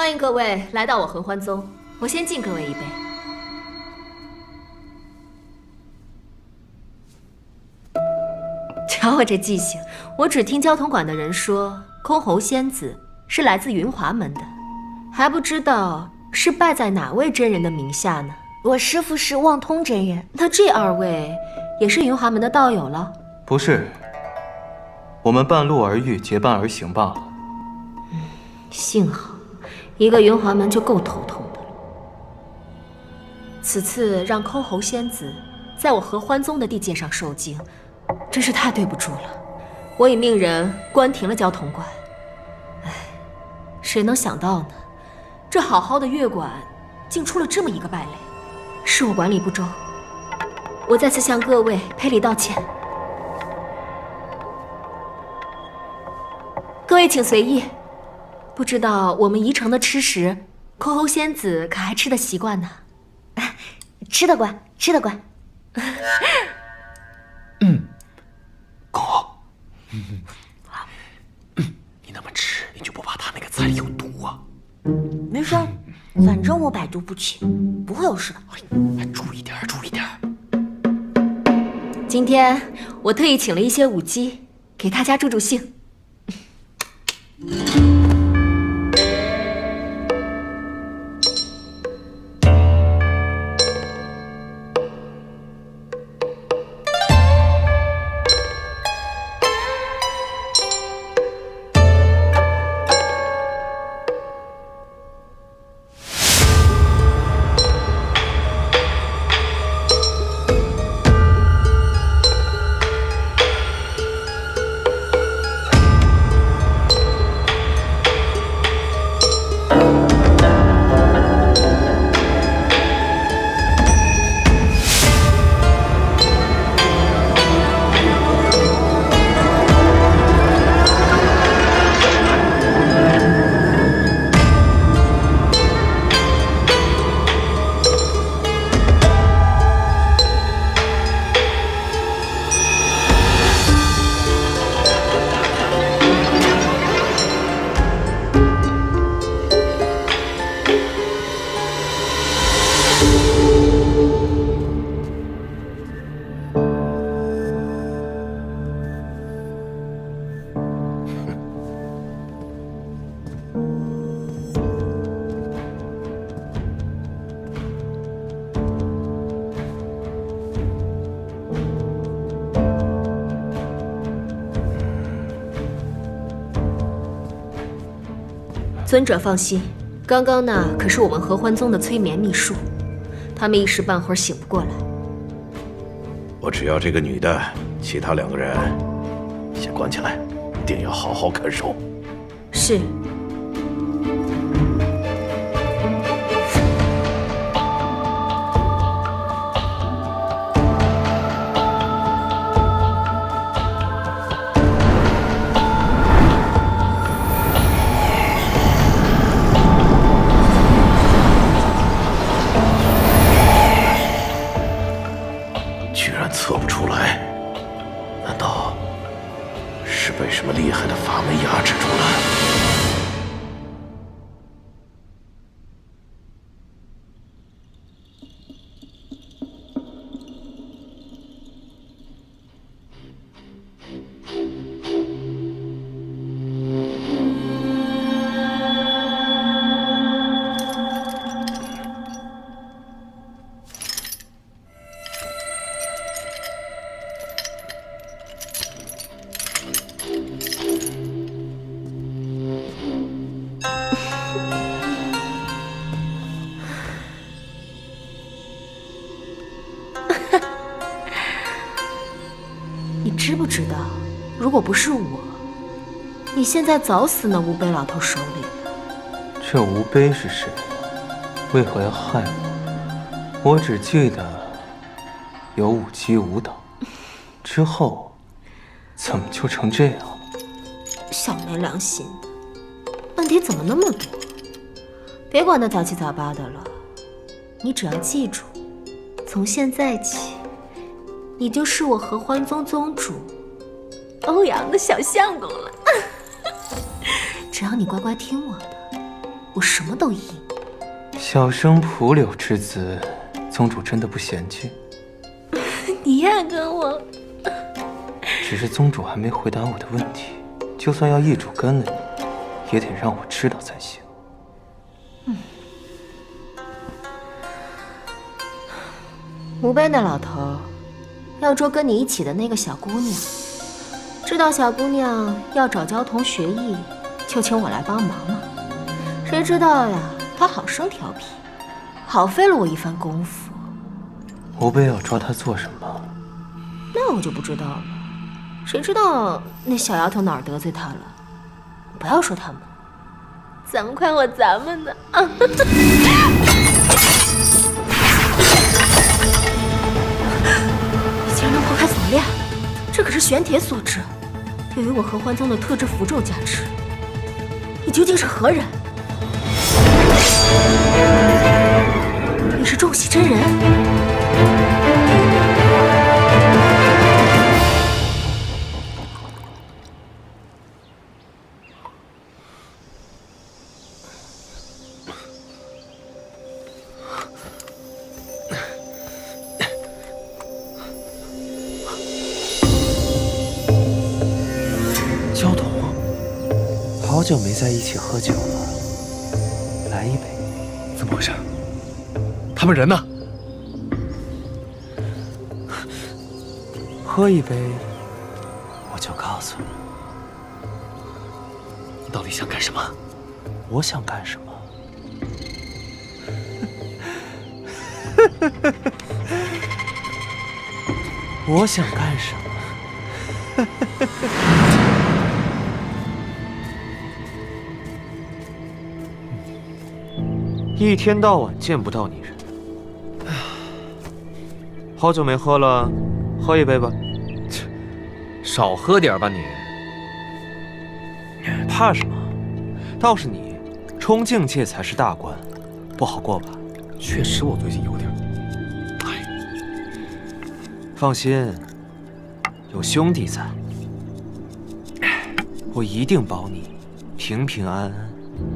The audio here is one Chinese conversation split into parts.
欢迎各位来到我合欢宗，我先敬各位一杯。瞧我这记性，我只听交通馆的人说，箜篌仙子是来自云华门的，还不知道是拜在哪位真人的名下呢？我师父是望通真人。那这二位也是云华门的道友了？不是，我们半路而遇，结伴而行罢了。幸好，一个云华门就够头痛的了。此次让箜篌仙子在我合欢宗的地界上受惊，真是太对不住了。我已命人关停了交通馆。唉，谁能想到呢？这好好的乐馆，竟出了这么一个败类，是我管理不周。我再次向各位赔礼道歉。各位请随意。不知道我们宜城的吃食，箜篌仙子可还吃得习惯呢？吃得惯，吃得惯。箜篌，你那么吃，你就不怕他那个菜里有毒啊？没事，反正我百毒不侵，不会有事的。注意点，注意点。今天我特意请了一些舞姬，给大家助助兴。尊者放心，刚刚那可是我们合欢宗的催眠秘术，他们一时半会儿醒不过来。我只要这个女的，其他两个人先关起来，定要好好看守。是。居然测不出来，难道是被什么厉害的法门压制住了？你知不知道，如果不是我，你现在早死那吴碑老头手里。这吴碑是谁？为何要害我？我只记得有舞姬舞蹈，之后怎么就成这样了？小没良心的，问题怎么那么多？别管那杂七杂八的了，你只要记住，从现在起，你就是我合欢宗宗主欧阳的小相公了。只要你乖乖听我的，我什么都依。小生蒲柳之子，宗主真的不嫌弃？你也跟我……只是宗主还没回答我的问题，就算要易主跟了你，也得让我知道才行。吴碑那老头要捉跟你一起的那个小姑娘，知道小姑娘要找焦桐学艺，就请我来帮忙嘛。谁知道呀，他好生调皮，耗费了我一番功夫。吴碑要抓他做什么？那我就不知道了，谁知道那小丫头哪儿得罪他了？不要说他们，咱们快活咱们的啊！你竟然能破开锁链，这可是玄铁所制，又有我合欢宗的特制符咒加持。你究竟是何人？你是众喜真人？焦桐，好久没在一起喝酒了，来一杯。怎么回事？他们人呢？喝一杯，我就告诉你，你到底想干什么？我想干什么。我想干什么？一天到晚见不到你人，好久没喝了，喝一杯吧。少喝点吧你。怕什么？倒是你，冲境界才是大关，不好过吧？确实，我最近有点……哎，放心，有兄弟在，我一定保你平平安安、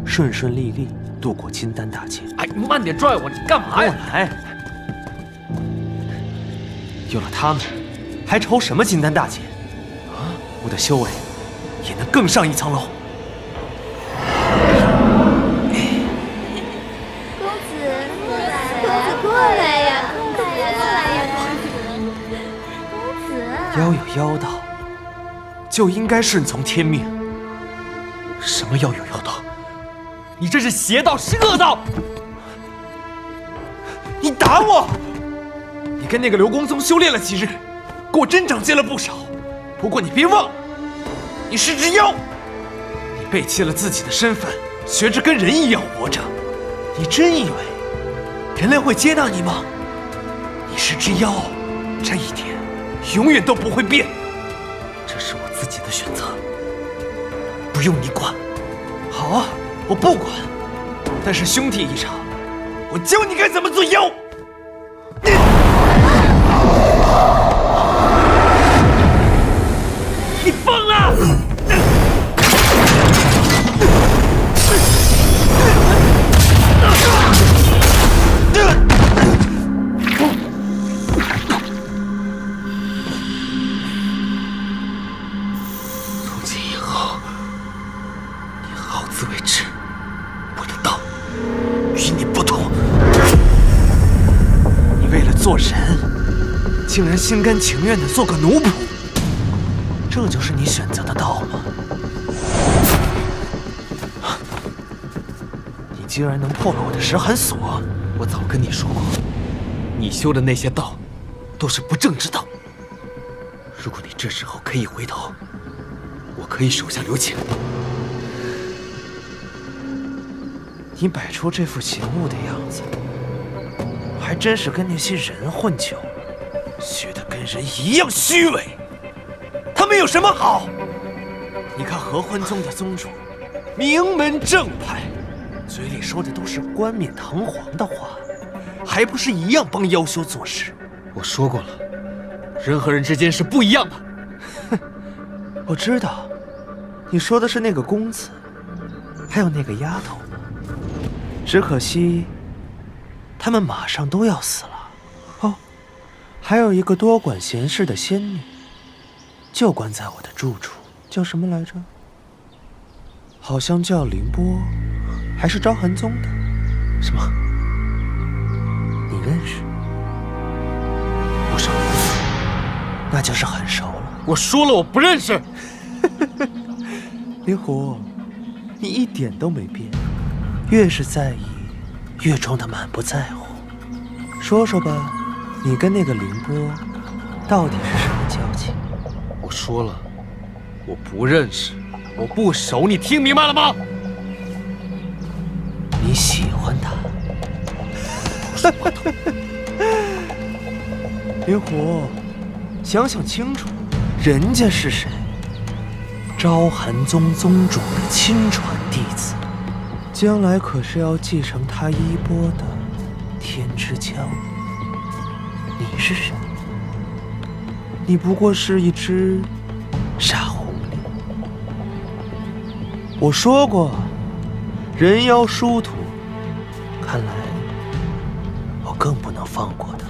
顺顺利利度过金丹大劫。哎，慢点拽我，你干嘛呀？来，有了他们，还愁什么金丹大劫？我的修为也能更上一层楼。公子过来呀！公子，妖有妖道，就应该顺从天命。什么妖有妖道？你这是邪道，是恶道！你打我！你跟那个刘公宗修炼了几日，果真长进了不少。不过你别忘了，你是只妖，你背弃了自己的身份，学着跟人一样活着。你真以为人类会接纳你吗？你是只妖，这一点永远都不会变。这是我自己的选择，不用你管。好啊，我不管。但是兄弟一场，我教你该怎么做妖。你疯了！从今以后，你好自为之，我的道与你不同。你为了做人，竟然心甘情愿地做个奴仆。这就是你选择的道吗？你竟然能破了我的石函锁！我早跟你说过，你修的那些道，都是不正之道。如果你这时候可以回头，我可以手下留情。你摆出这副醒悟的样子，还真是跟那些人混久了，学得跟人一样虚伪。他们有什么好？你看合欢宗的宗主，名门正派，嘴里说的都是冠冕堂皇的话，还不是一样帮妖修做事？我说过了，人和人之间是不一样的。哼，我知道，你说的是那个公子，还有那个丫头。只可惜，他们马上都要死了。哦，还有一个多管闲事的仙女，就关在我的住处，叫什么来着？好像叫凌波，还是昭寒宗的。什么？你认识？不熟。那就是很熟了。我说了，我不认识。灵狐，你一点都没变，越是在意，越装得满不在乎。说说吧，你跟那个凌波到底是什么交情？我说了，我不认识，我不熟，你听明白了吗？你喜欢他？灵狐，想想清楚，人家是谁？昭寒宗宗主的亲传弟子，将来可是要继承他衣钵的天之骄。你是谁？你不过是一只傻狐狸。我说过，人妖殊途，看来我更不能放过他。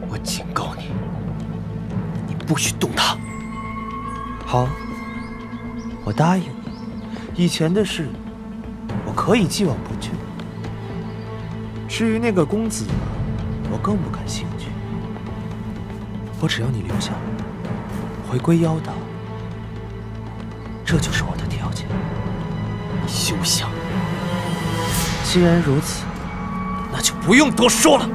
我警告你，你不许动他。好，我答应你，以前的事我可以既往不咎。至于那个公子，我更不感兴趣。我只要你留下，回归妖道，这就是我的条件。你休想！既然如此，那就不用多说了。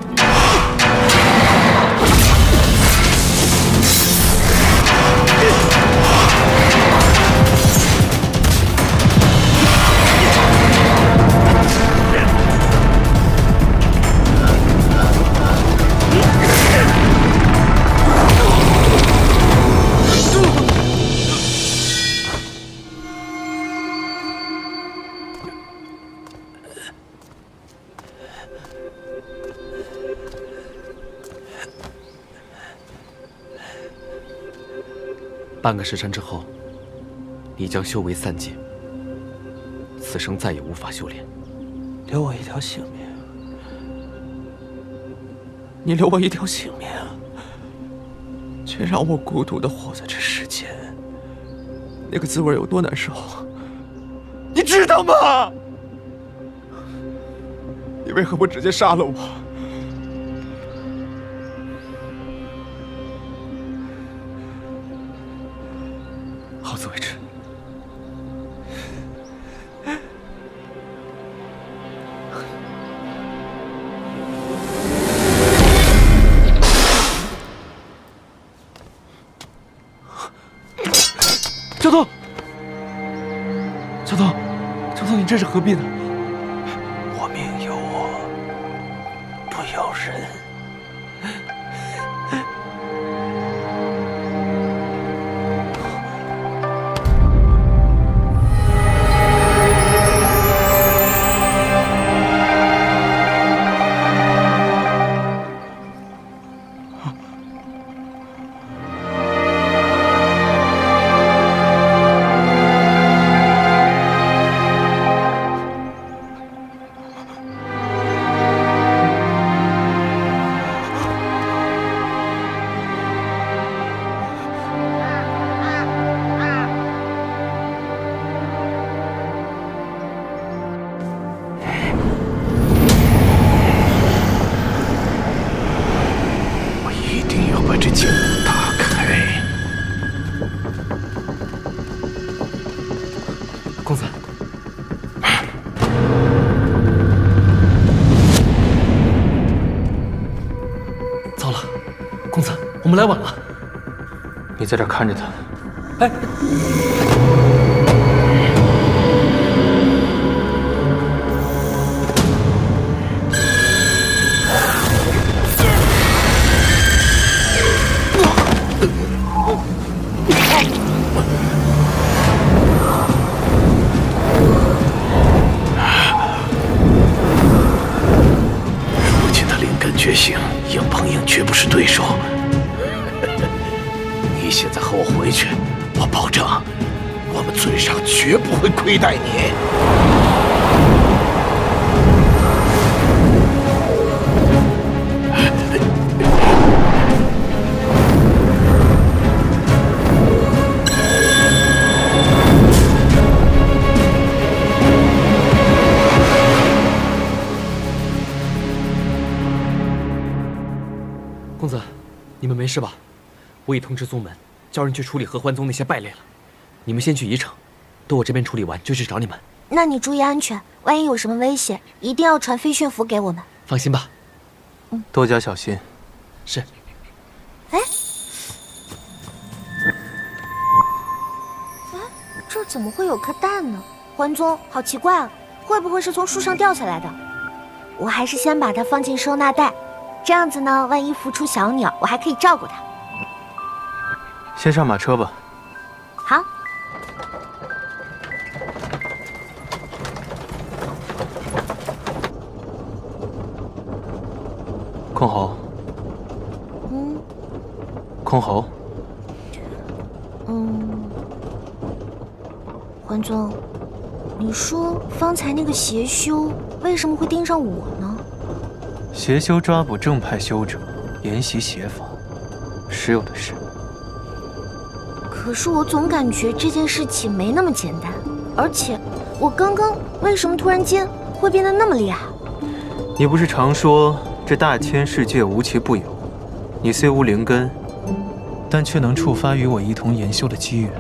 半个时辰之后，你将修为3阶，此生再也无法修炼。留我一条性命，你留我一条性命，却让我孤独地活在这世间，那个滋味有多难受，你知道吗？你为何不直接杀了我？好自为之。教头，教头，教头，你这是何必呢？我命由我，不由人。这剑门打开。公子，糟了，公子，我们来晚了。你在这儿看着他。哎。觉醒，杨鹏英绝不是对手。你现在和我回去，我保证，我们尊上绝不会亏待你。们没事吧？我已通知宗门，叫人去处理合欢宗那些败类了。你们先去宜城，等我这边处理完就去找你们。那你注意安全，万一有什么危险，一定要传飞讯符给我们。放心吧。多加小心。是。哎，这怎么会有颗蛋呢？欢宗，好奇怪啊，会不会是从树上掉下来的？我还是先把它放进收纳袋，这样子呢，万一孵出小鸟，我还可以照顾它。先上马车吧。好。箜篌。箜篌。欢宗，你说方才那个邪修为什么会盯上我呢？邪修抓捕正派修者，研习邪法，时有的事。可是我总感觉这件事情没那么简单，而且我刚刚为什么突然间会变得那么厉害？你不是常说这大千世界无奇不有，你虽无灵根，但却能触发与我一同研修的机缘，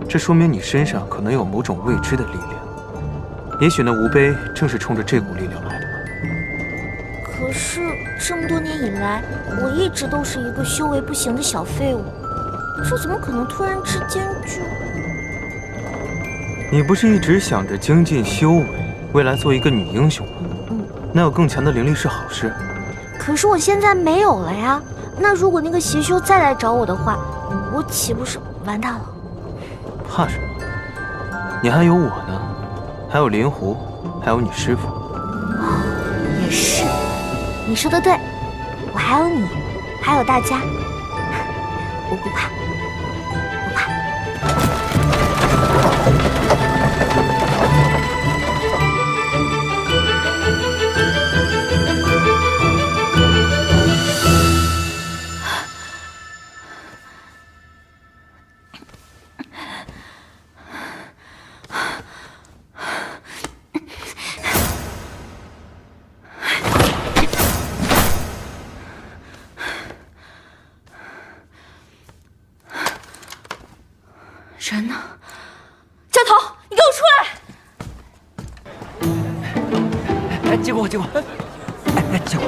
这说明你身上可能有某种未知的力量。也许那吴碑正是冲着这股力量来的吧。可是这么多年以来，我一直都是一个修为不行的小废物，这怎么可能突然之间就……你不是一直想着精进修为，未来做一个女英雄吗？那有更强的灵力是好事。可是我现在没有了呀。那如果那个邪修再来找我的话，我岂不是完蛋了？怕什么？你还有我呢，还有灵狐，还有你师傅。也是，你说的对，我还有你，还有大家，我不怕，不怕。人呢？教头，你给我出来！哎，接过，接过。哎，接过。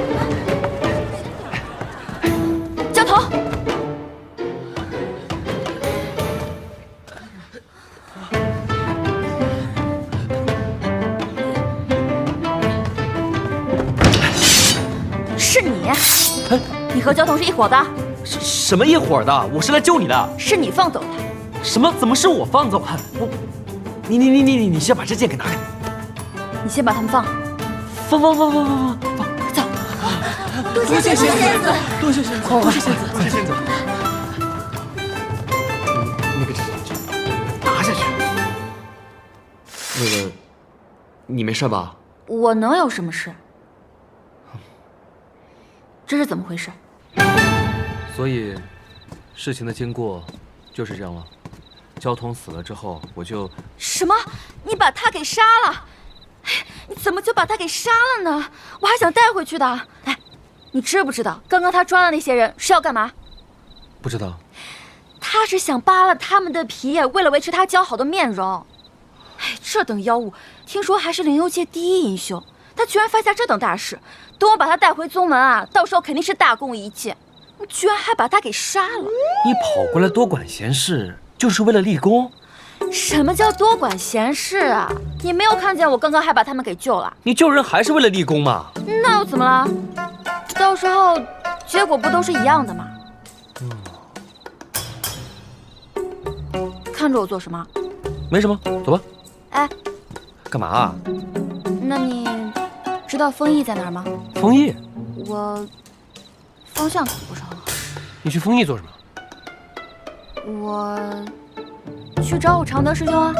教头，是你？你和教头是一伙的？什么一伙的？我是来救你的。是你放走他。什么？怎么是我放走他？你先把这剑给拿开。你先把他们放。放，走。多谢仙子，多谢仙子，多谢仙子，多谢仙子。那个，拿下去。那个，你没事吧？我能有什么事？这是怎么回事？所以，事情的经过就是这样了。交通死了之后，我就……什么？你把他给杀了？你怎么就把他给杀了呢？我还想带回去的。哎，你知不知道刚刚他抓的那些人是要干嘛？不知道。他是想扒了他们的皮，为了维持他姣好的面容。哎，这等妖物，听说还是灵幽界第一隐修，他居然犯下这等大事。等我把他带回宗门啊，到时候肯定是大功一件。你居然还把他给杀了！你跑过来多管闲事，就是为了立功？什么叫多管闲事啊？你没有看见我刚刚还把他们给救了？你救人还是为了立功嘛？那又怎么了？到时候结果不都是一样的吗？看着我做什么？没什么，走吧。哎，干嘛啊？那你知道丰毅在哪儿吗？丰毅？我方向可不是很好。你去丰毅做什么？我去找我常德师兄啊。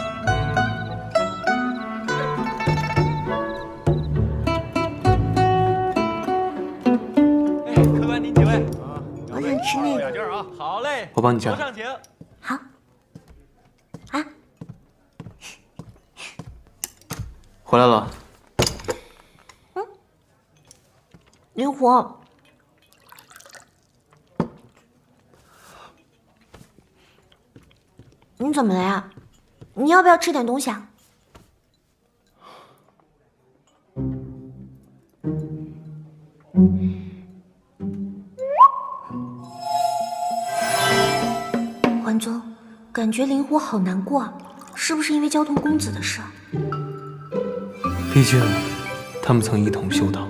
客官您几位？我想吃那个。劲儿啊！好嘞，我帮你加。楼上请。好。啊，回来了。灵狐，你怎么了呀？你要不要吃点东西啊？桓宗，感觉灵狐好难过啊，是不是因为交通公子的事？毕竟，他们曾一同修道。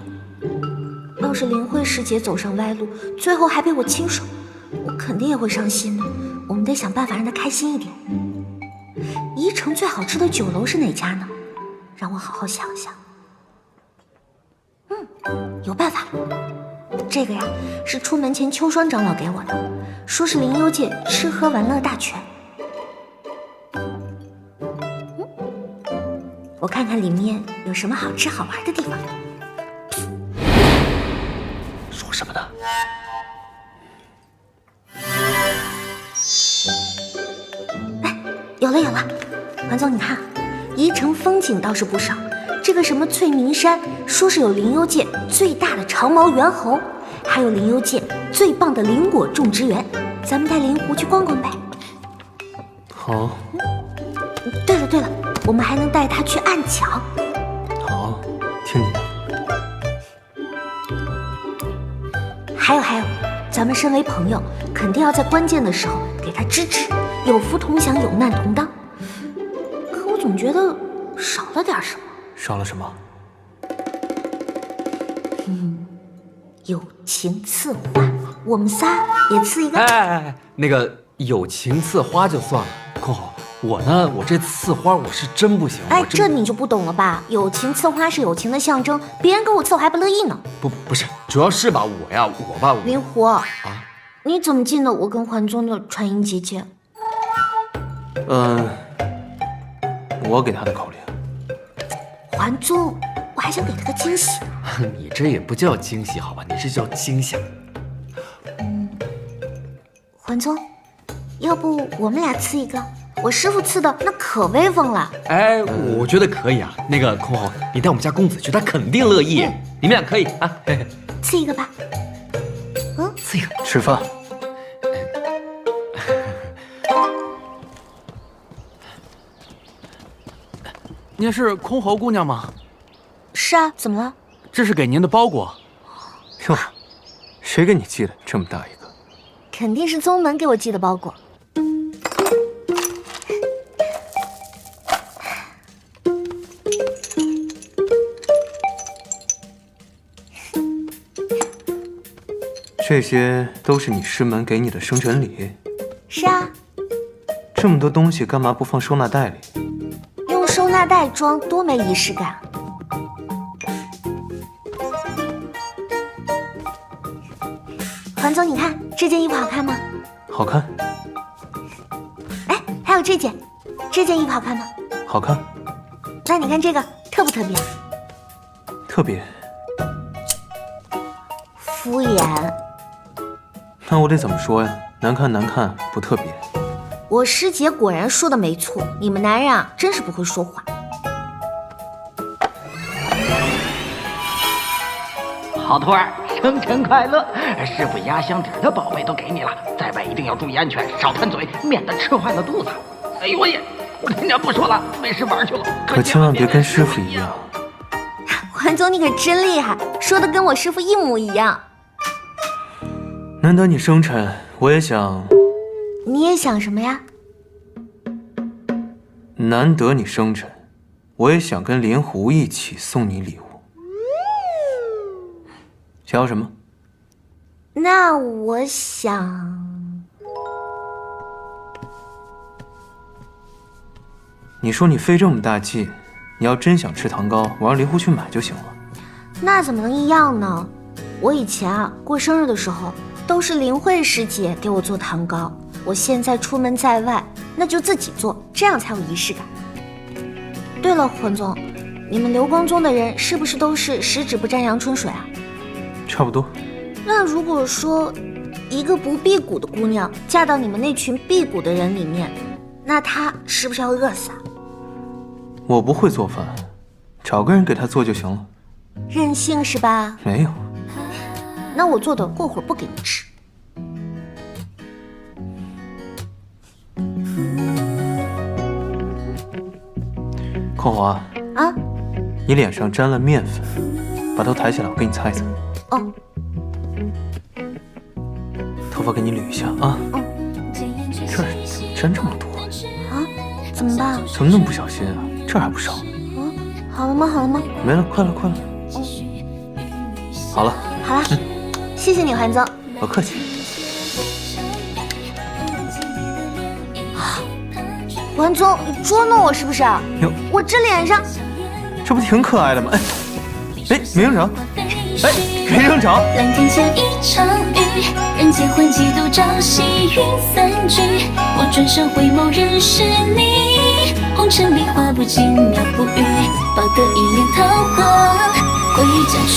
要是灵慧师姐走上歪路，最后还被我亲手，我肯定也会伤心的。我们得想办法让她开心一点。宜城最好吃的酒楼是哪家呢？让我好好想想。有办法了。这个呀，是出门前秋霜长老给我的，说是灵幽界吃喝玩乐大全。我看看里面有什么好吃好玩的地方。说什么呢？哎，有了有了，桓总，你看，宜城风景倒是不少。这个什么翠明山，说是有灵幽界最大的长毛猿猴，还有灵幽界最棒的灵果种植园。咱们带灵狐去逛逛呗。好。对了对了，我们还能带他去暗桥。好，听你的。还有，咱们身为朋友，肯定要在关键的时候给他支持，有福同享，有难同当。可我总觉得少了点什么。少了什么？友情刺花，我们仨也刺一个。哎，那个友情刺花就算了，空好。我呢，我这刺花我是真不行。哎，这你就不懂了吧？友情刺花是友情的象征，别人给我刺我还不乐意呢。不是，主要是吧，我灵狐啊，你怎么进的我跟桓宗的传音结界？我给他的口令。桓宗，我还想给他个惊喜。你这也不叫惊喜好吧？你这叫惊吓。桓宗，要不我们俩刺一个？我师傅刺的那可威风了。哎，我觉得可以啊。那个空侯，你带我们家公子去，他肯定乐意。你们俩可以啊。嘿嘿，刺一个吧。刺一个。吃饭。您是空侯姑娘吗？是啊，怎么了？这是给您的包裹。哟，谁给你寄的这么大一个？肯定是宗门给我寄的包裹。这些都是你师门给你的生辰礼。是啊。这么多东西干嘛不放收纳袋里？用收纳袋装多没仪式感。桓总，你看这件衣服好看吗？好看。哎，还有这件衣服好看吗？好看。那你看这个特不特别？特别。敷衍。那我得怎么说呀？难看，不特别。我师姐果然说的没错，你们男人啊，真是不会说话。好徒儿，生辰快乐！师傅压箱底的宝贝都给你了，在外一定要注意安全，少贪嘴，免得吃坏了肚子。哎呦我也，我跟家不说了，没事玩去了。可千万别跟师傅一样。桓总，你可真厉害，说的跟我师傅一模一样。难得你生辰，我也想。你也想什么呀？难得你生辰，我也想跟灵狐一起送你礼物。想要什么？那我想……你说你费这么大劲，你要真想吃糖糕，我让灵狐去买就行了。那怎么能一样呢？我以前啊过生日的时候，都是灵慧师姐给我做糖糕。我现在出门在外，那就自己做，这样才有仪式感。对了，桓总，你们流光宗的人是不是都是十指不沾阳春水啊？差不多。那如果说一个不辟谷的姑娘嫁到你们那群辟谷的人里面，那她是不是要饿死啊？我不会做饭，找个人给她做就行了。任性是吧？没有。那我做的过会儿不给你吃。匡华。啊？你脸上沾了面粉，把头抬起来，我给你擦一擦。哦。头发给你捋一下啊。这儿沾这么多啊？怎么办？怎么那么不小心啊？这儿还不少。好了吗？好了吗？没了，快了，快了。好了。好了，谢谢你，环总。不客气。环总，你捉弄我是不是？哟，我这脸上，这不挺可爱的吗？哎，没扔着，哎，没扔着。蓝天下一场雨，人间欢几度朝夕云散聚。我转身回眸认识你，红尘里花不尽鸟不语，抱得一帘桃花归家去。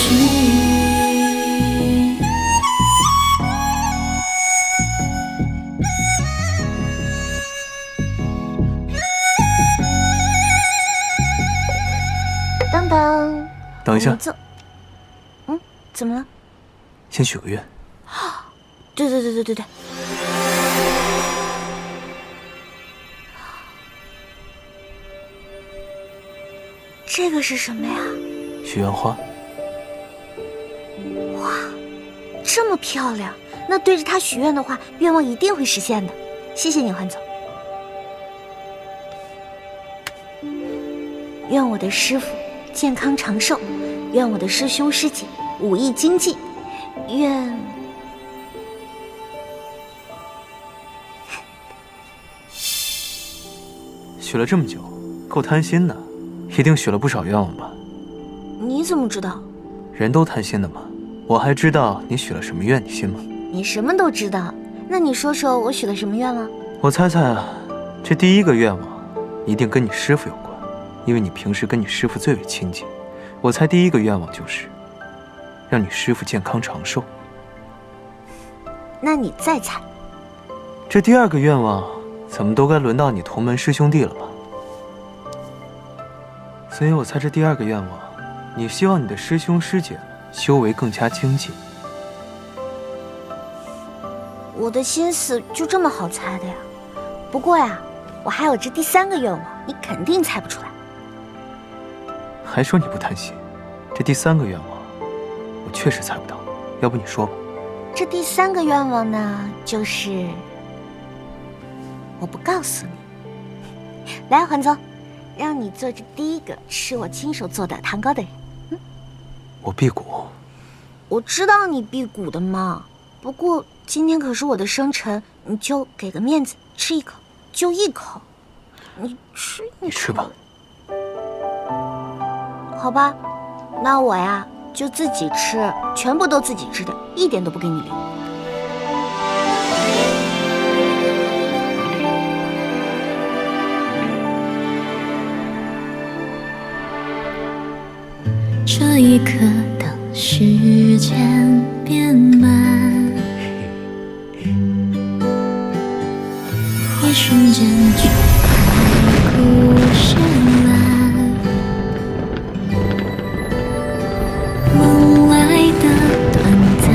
当当，等一下。怎么了？先许个愿。对。这个是什么呀？许愿花。哇，这么漂亮！那对着它许愿的话，愿望一定会实现的。谢谢你，环总。愿我的师傅健康长寿，愿我的师兄师姐武艺精进，愿许了这么久，够贪心的，一定许了不少愿望吧？你怎么知道？人都贪心的嘛。我还知道你许了什么愿，你信吗？你什么都知道，那你说说我许了什么愿望？我猜猜啊，这第一个愿望一定跟你师傅有关，因为你平时跟你师傅最为亲近。我猜第一个愿望就是让你师傅健康长寿。那你再猜。这第二个愿望怎么都该轮到你同门师兄弟了吧？所以我猜这第二个愿望，你希望你的师兄师姐修为更加精进。我的心思就这么好猜的呀？不过呀，我还有这第三个愿望，你肯定猜不出来。还说你不贪心，这第三个愿望我确实猜不到，要不你说吧。这第三个愿望呢，就是我不告诉你。来，环总，让你做这第一个吃我亲手做的糖糕的人。我辟谷。我知道你辟谷的嘛，不过今天可是我的生辰，你就给个面子，吃一口就一口。你吃一口。你吃吧。好吧，那我呀就自己吃，全部都自己吃的，一点都不给你留。这一刻，当时间变慢，一瞬间就海枯石烂。梦来的短暂，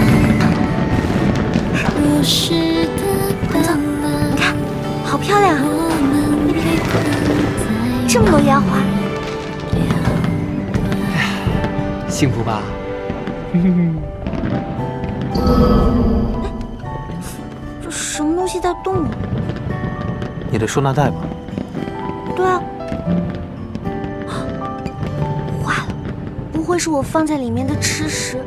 如诗的淡蓝。你看，好漂亮啊！这么多烟花。幸福吧？这什么东西在动啊？你的收纳袋吧？对啊。坏了，不会是我放在里面的吃食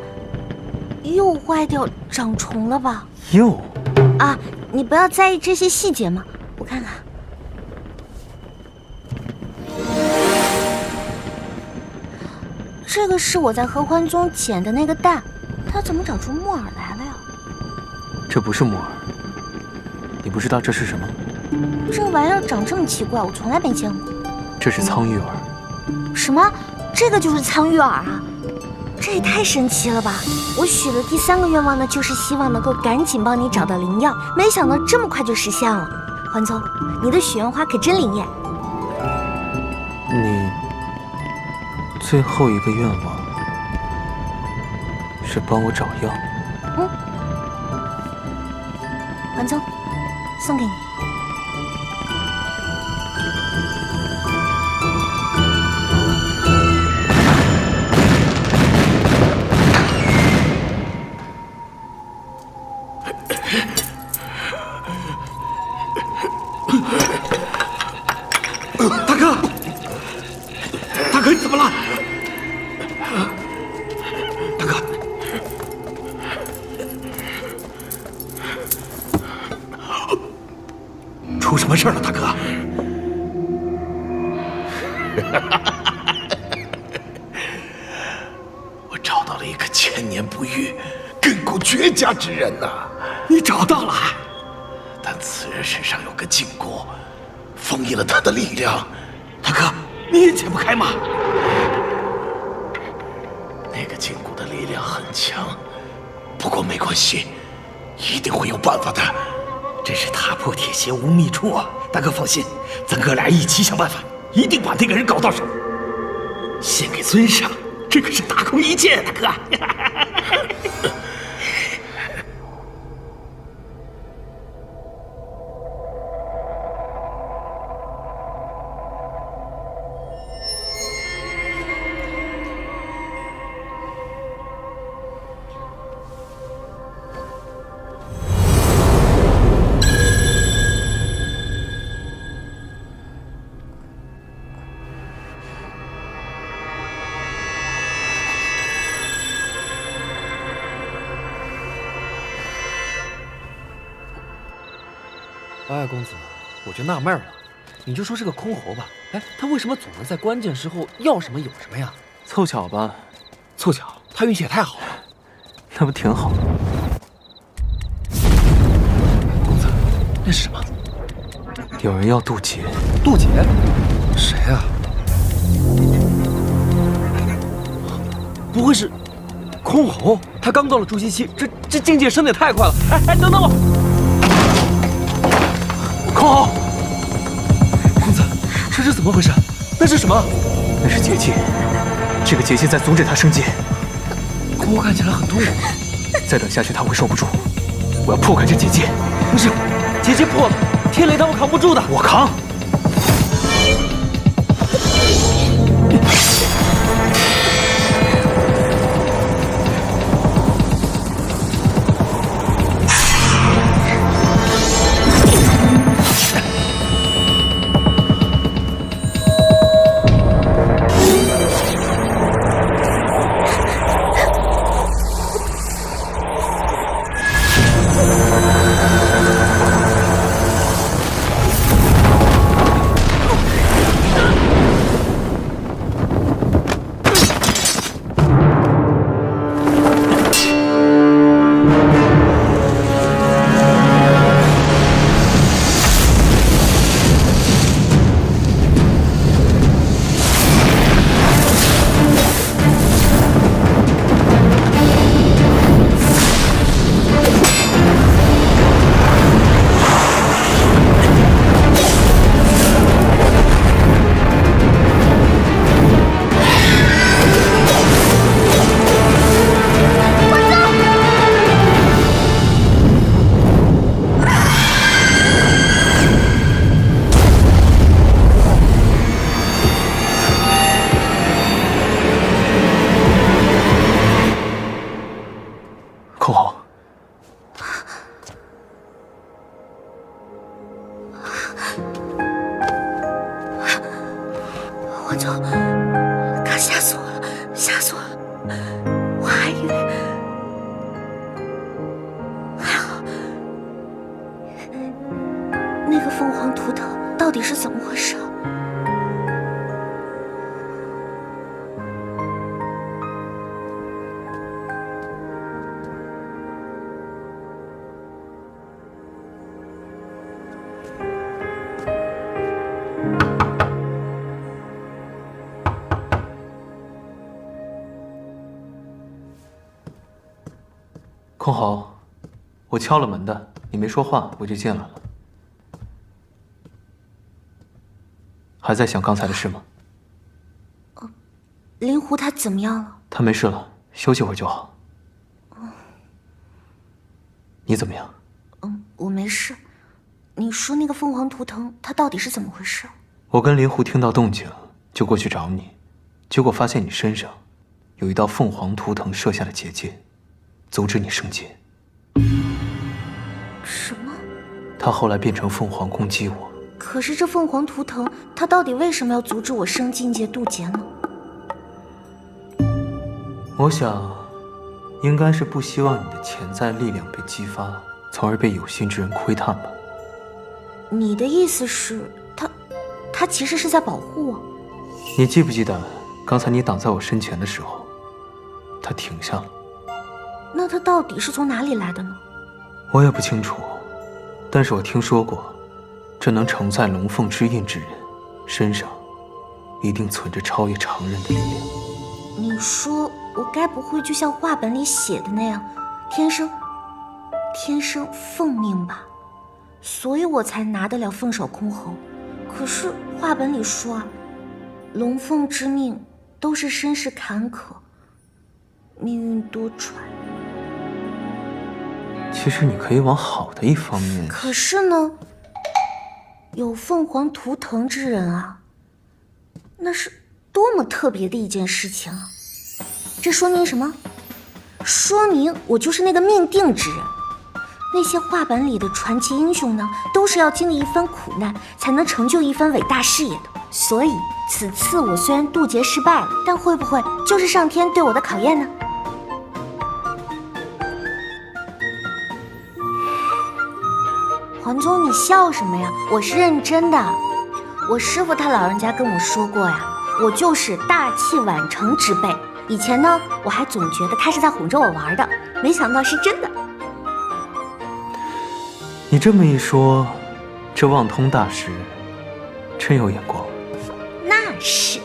又坏掉长虫了吧？又？啊，你不要在意这些细节嘛。我看看。这个是我在合欢宗捡的那个蛋，它怎么长出木耳来了呀？这不是木耳，你不知道这是什么？这玩意儿长这么奇怪，我从来没见过。这是苍玉耳。什么？这个就是苍玉耳啊？这也太神奇了吧！我许的第三个愿望呢，就是希望能够赶紧帮你找到灵药，没想到这么快就实现了。环宗，你的许愿花可真灵验。你最后一个愿望是帮我找药。环宗，送给你。大哥，大哥，你怎么了？大哥，出什么事了，大哥？我找到了一个千年不遇、亘古绝佳之人呐！你找到了？但此人身上有个禁锢，封印了他的力量。大哥，你也解不开吗？那个禁锢的力量很强，不过没关系，一定会有办法的。真是踏破铁鞋无觅处啊！大哥放心，咱哥俩一起想办法，一定把那个人搞到手，献给尊上。这可是大功一件，大哥。哎，公子，我就纳闷了，你就说是个箜篌吧，哎，他为什么总能在关键时候要什么有什么呀？凑巧吧？凑巧，他运气也太好了。那不挺好？公子，那是什么？有人要渡劫。渡劫？谁啊？不会是箜篌？他刚到了筑基期，这境界升得也太快了！哎，等等我！箜篌，公子，这是怎么回事？那是什么？那是结界，这个结界在阻止他升阶。箜篌看起来很痛苦，再等下去他会受不住。我要破开这结界。不是，结界破了，天雷弹我扛不住的。我扛。箜篌，我就，他吓死我了，吓死我了！我还以为还好，那个凤凰图腾到底是怎么回事？箜篌，我敲了门的，你没说话，我就进来了。还在想刚才的事吗？灵狐他怎么样了？他没事了，休息会儿就好。你怎么样？我没事。你说那个凤凰图腾，它到底是怎么回事？我跟灵狐听到动静，就过去找你，结果发现你身上有一道凤凰图腾设下的结界，阻止你升阶。什么？他后来变成凤凰攻击我。可是这凤凰图腾，它到底为什么要阻止我升境界渡劫呢？我想，应该是不希望你的潜在力量被激发，从而被有心之人窥探吧。你的意思是，他其实是在保护我？你记不记得，刚才你挡在我身前的时候，他停下了。那他到底是从哪里来的呢？我也不清楚，但是我听说过，这能承载龙凤之印之人，身上一定存着超越常人的力量。你说我该不会就像画本里写的那样，天生凤命吧？所以我才拿得了凤首箜篌。可是画本里说啊，龙凤之命都是身世坎坷，命运多舛。其实你可以往好的一方面。可是呢，有凤凰图腾之人啊，那是多么特别的一件事情啊！这说明什么？说明我就是那个命定之人。那些画本里的传奇英雄呢，都是要经历一番苦难，才能成就一番伟大事业的。所以此次我虽然渡劫失败了，但会不会就是上天对我的考验呢？黄宗，你笑什么呀？我是认真的。我师父他老人家跟我说过呀，我就是大器晚成之辈。以前呢，我还总觉得他是在哄着我玩的，没想到是真的。你这么一说，这望通大师真有眼光。那是。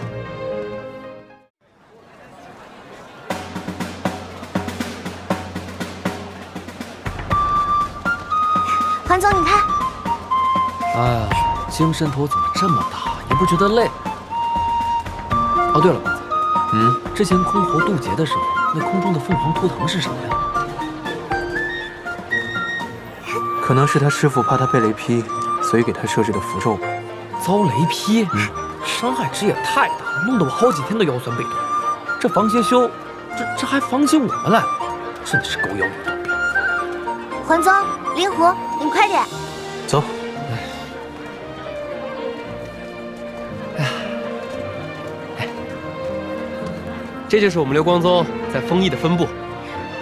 黄总，你看。哎呀，精神头怎么这么大？也不觉得累？哦，对了，公子，之前箜篌渡劫的时候，那空中的凤凰图腾是什么呀？可能是他师父怕他被雷劈，所以给他设置的符咒吧。遭雷劈，伤害值也太大了，弄得我好几天都腰酸背痛。这防邪修，这还防起我们来，真的是狗咬吕洞宾。黄宗、灵狐，你们快点！走。这就是我们流光宗在丰邑的分部。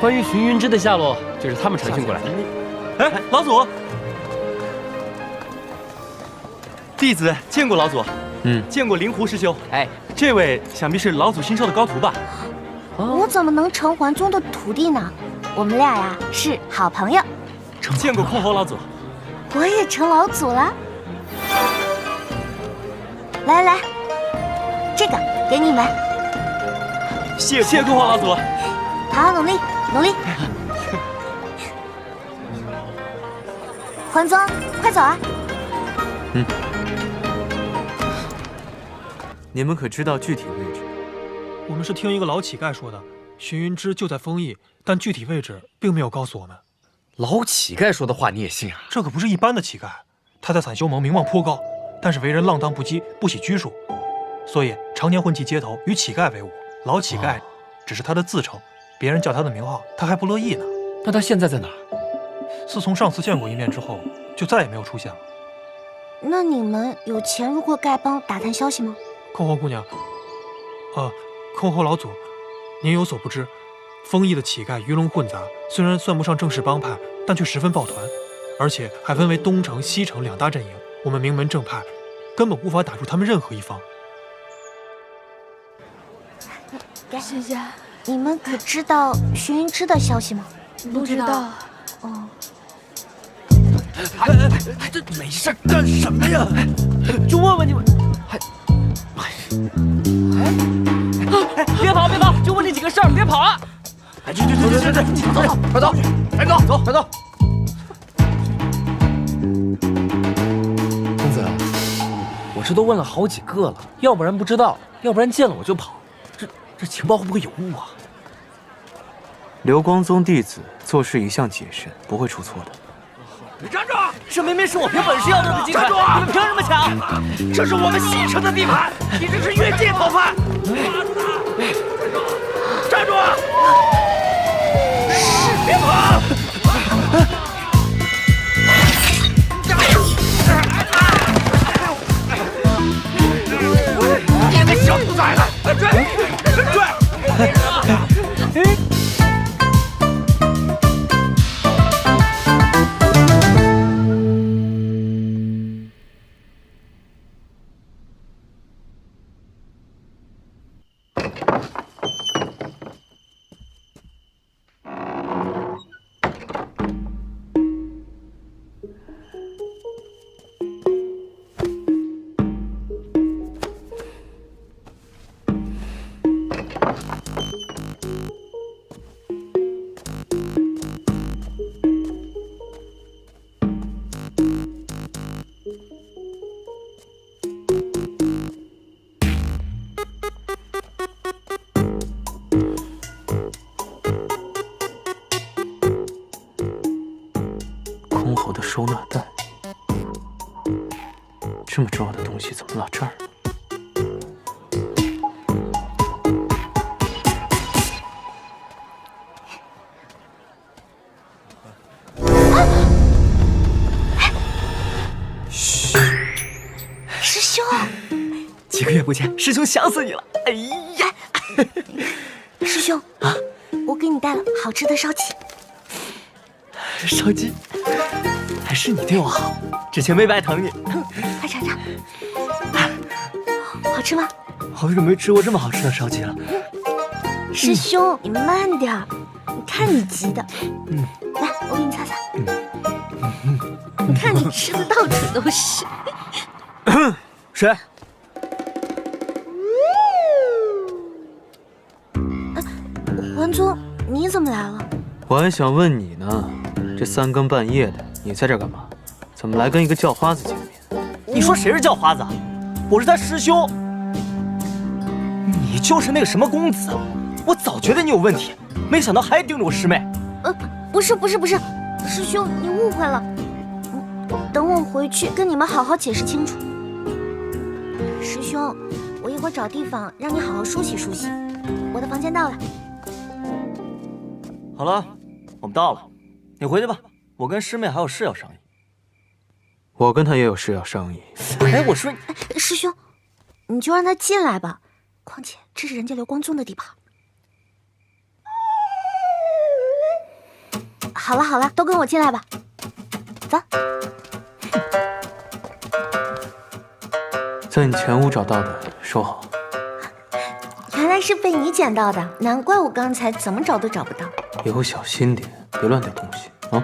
关于寻云芝的下落，就是他们传讯过来的。哎，老祖，弟子见过老祖。见过灵狐师兄。哎，这位想必是老祖新收的高徒吧？我怎么能成还宗的徒弟呢？我们俩呀是好朋友。见过箜篌老祖。我也成老祖了。来，这个给你们。谢箜篌老祖。好，努力。黄宗，快走啊！你们可知道具体位置？我们是听一个老乞丐说的，寻云芝就在丰邑，但具体位置并没有告诉我们。老乞丐说的话你也信啊？这可不是一般的乞丐，他在散修盟名望颇高，但是为人浪荡不羁，不喜拘束，所以常年混迹街头，与乞丐为伍。老乞丐只是他的自称，别人叫他的名号，他还不乐意呢。那他现在在哪儿？自从上次见过一面之后，就再也没有出现了。那你们有潜入过丐帮打探消息吗？箜篌姑娘，箜篌老祖，您有所不知，丰邑的乞丐鱼龙混杂，虽然算不上正式帮派，但却十分抱团，而且还分为东城、西城两大阵营。我们名门正派根本无法打入他们任何一方。谢谢。你们可知道寻云芝的消息吗？不知道。哦。这没事干什么呀？就问问你们，别跑！就问这几个事儿，别跑啊！去，快走！公子，我这都问了好几个了，要不然不知道，要不然见了我就跑。这情报会不会有误啊？流光宗弟子做事一向谨慎，不会出错的。你站住！这明明是我凭本事要到的金牌，你们凭什么抢？这是我们西城的地盘，你这是越界讨饭！站住！别跑！收纳袋。这么重要的东西怎么落这儿了？师兄，几个月不见，师兄想死你了。哎呀，师兄啊，我给你带了好吃的烧鸡。烧鸡，还是你对我好，之前没白疼你。快尝尝，好吃吗？好久没吃过这么好吃的烧鸡了。师兄，你慢点儿，你看你急的。来，我给你擦擦。你看你吃的到处都是。谁？桓宗，你怎么来了？我还想问你呢，这3更半夜的，你在这干嘛？怎么来跟一个叫花子见面？你说谁是叫花子？我是他师兄。你就是那个什么公子，我早觉得你有问题，没想到还盯着我师妹。不是，师兄，你误会了。等我回去跟你们好好解释清楚。师兄，我一会儿找地方让你好好梳洗梳洗。我的房间到了。好了，我们到了，你回去吧，我跟师妹还有事要商议。我跟他也有事要商议。哎，我说，师兄，你就让他进来吧，况且这是人家刘光宗的地盘。好了，都跟我进来吧，走。在你前屋找到的，收好。原来是被你捡到的，难怪我刚才怎么找都找不到。以后小心点，别乱掉东西啊！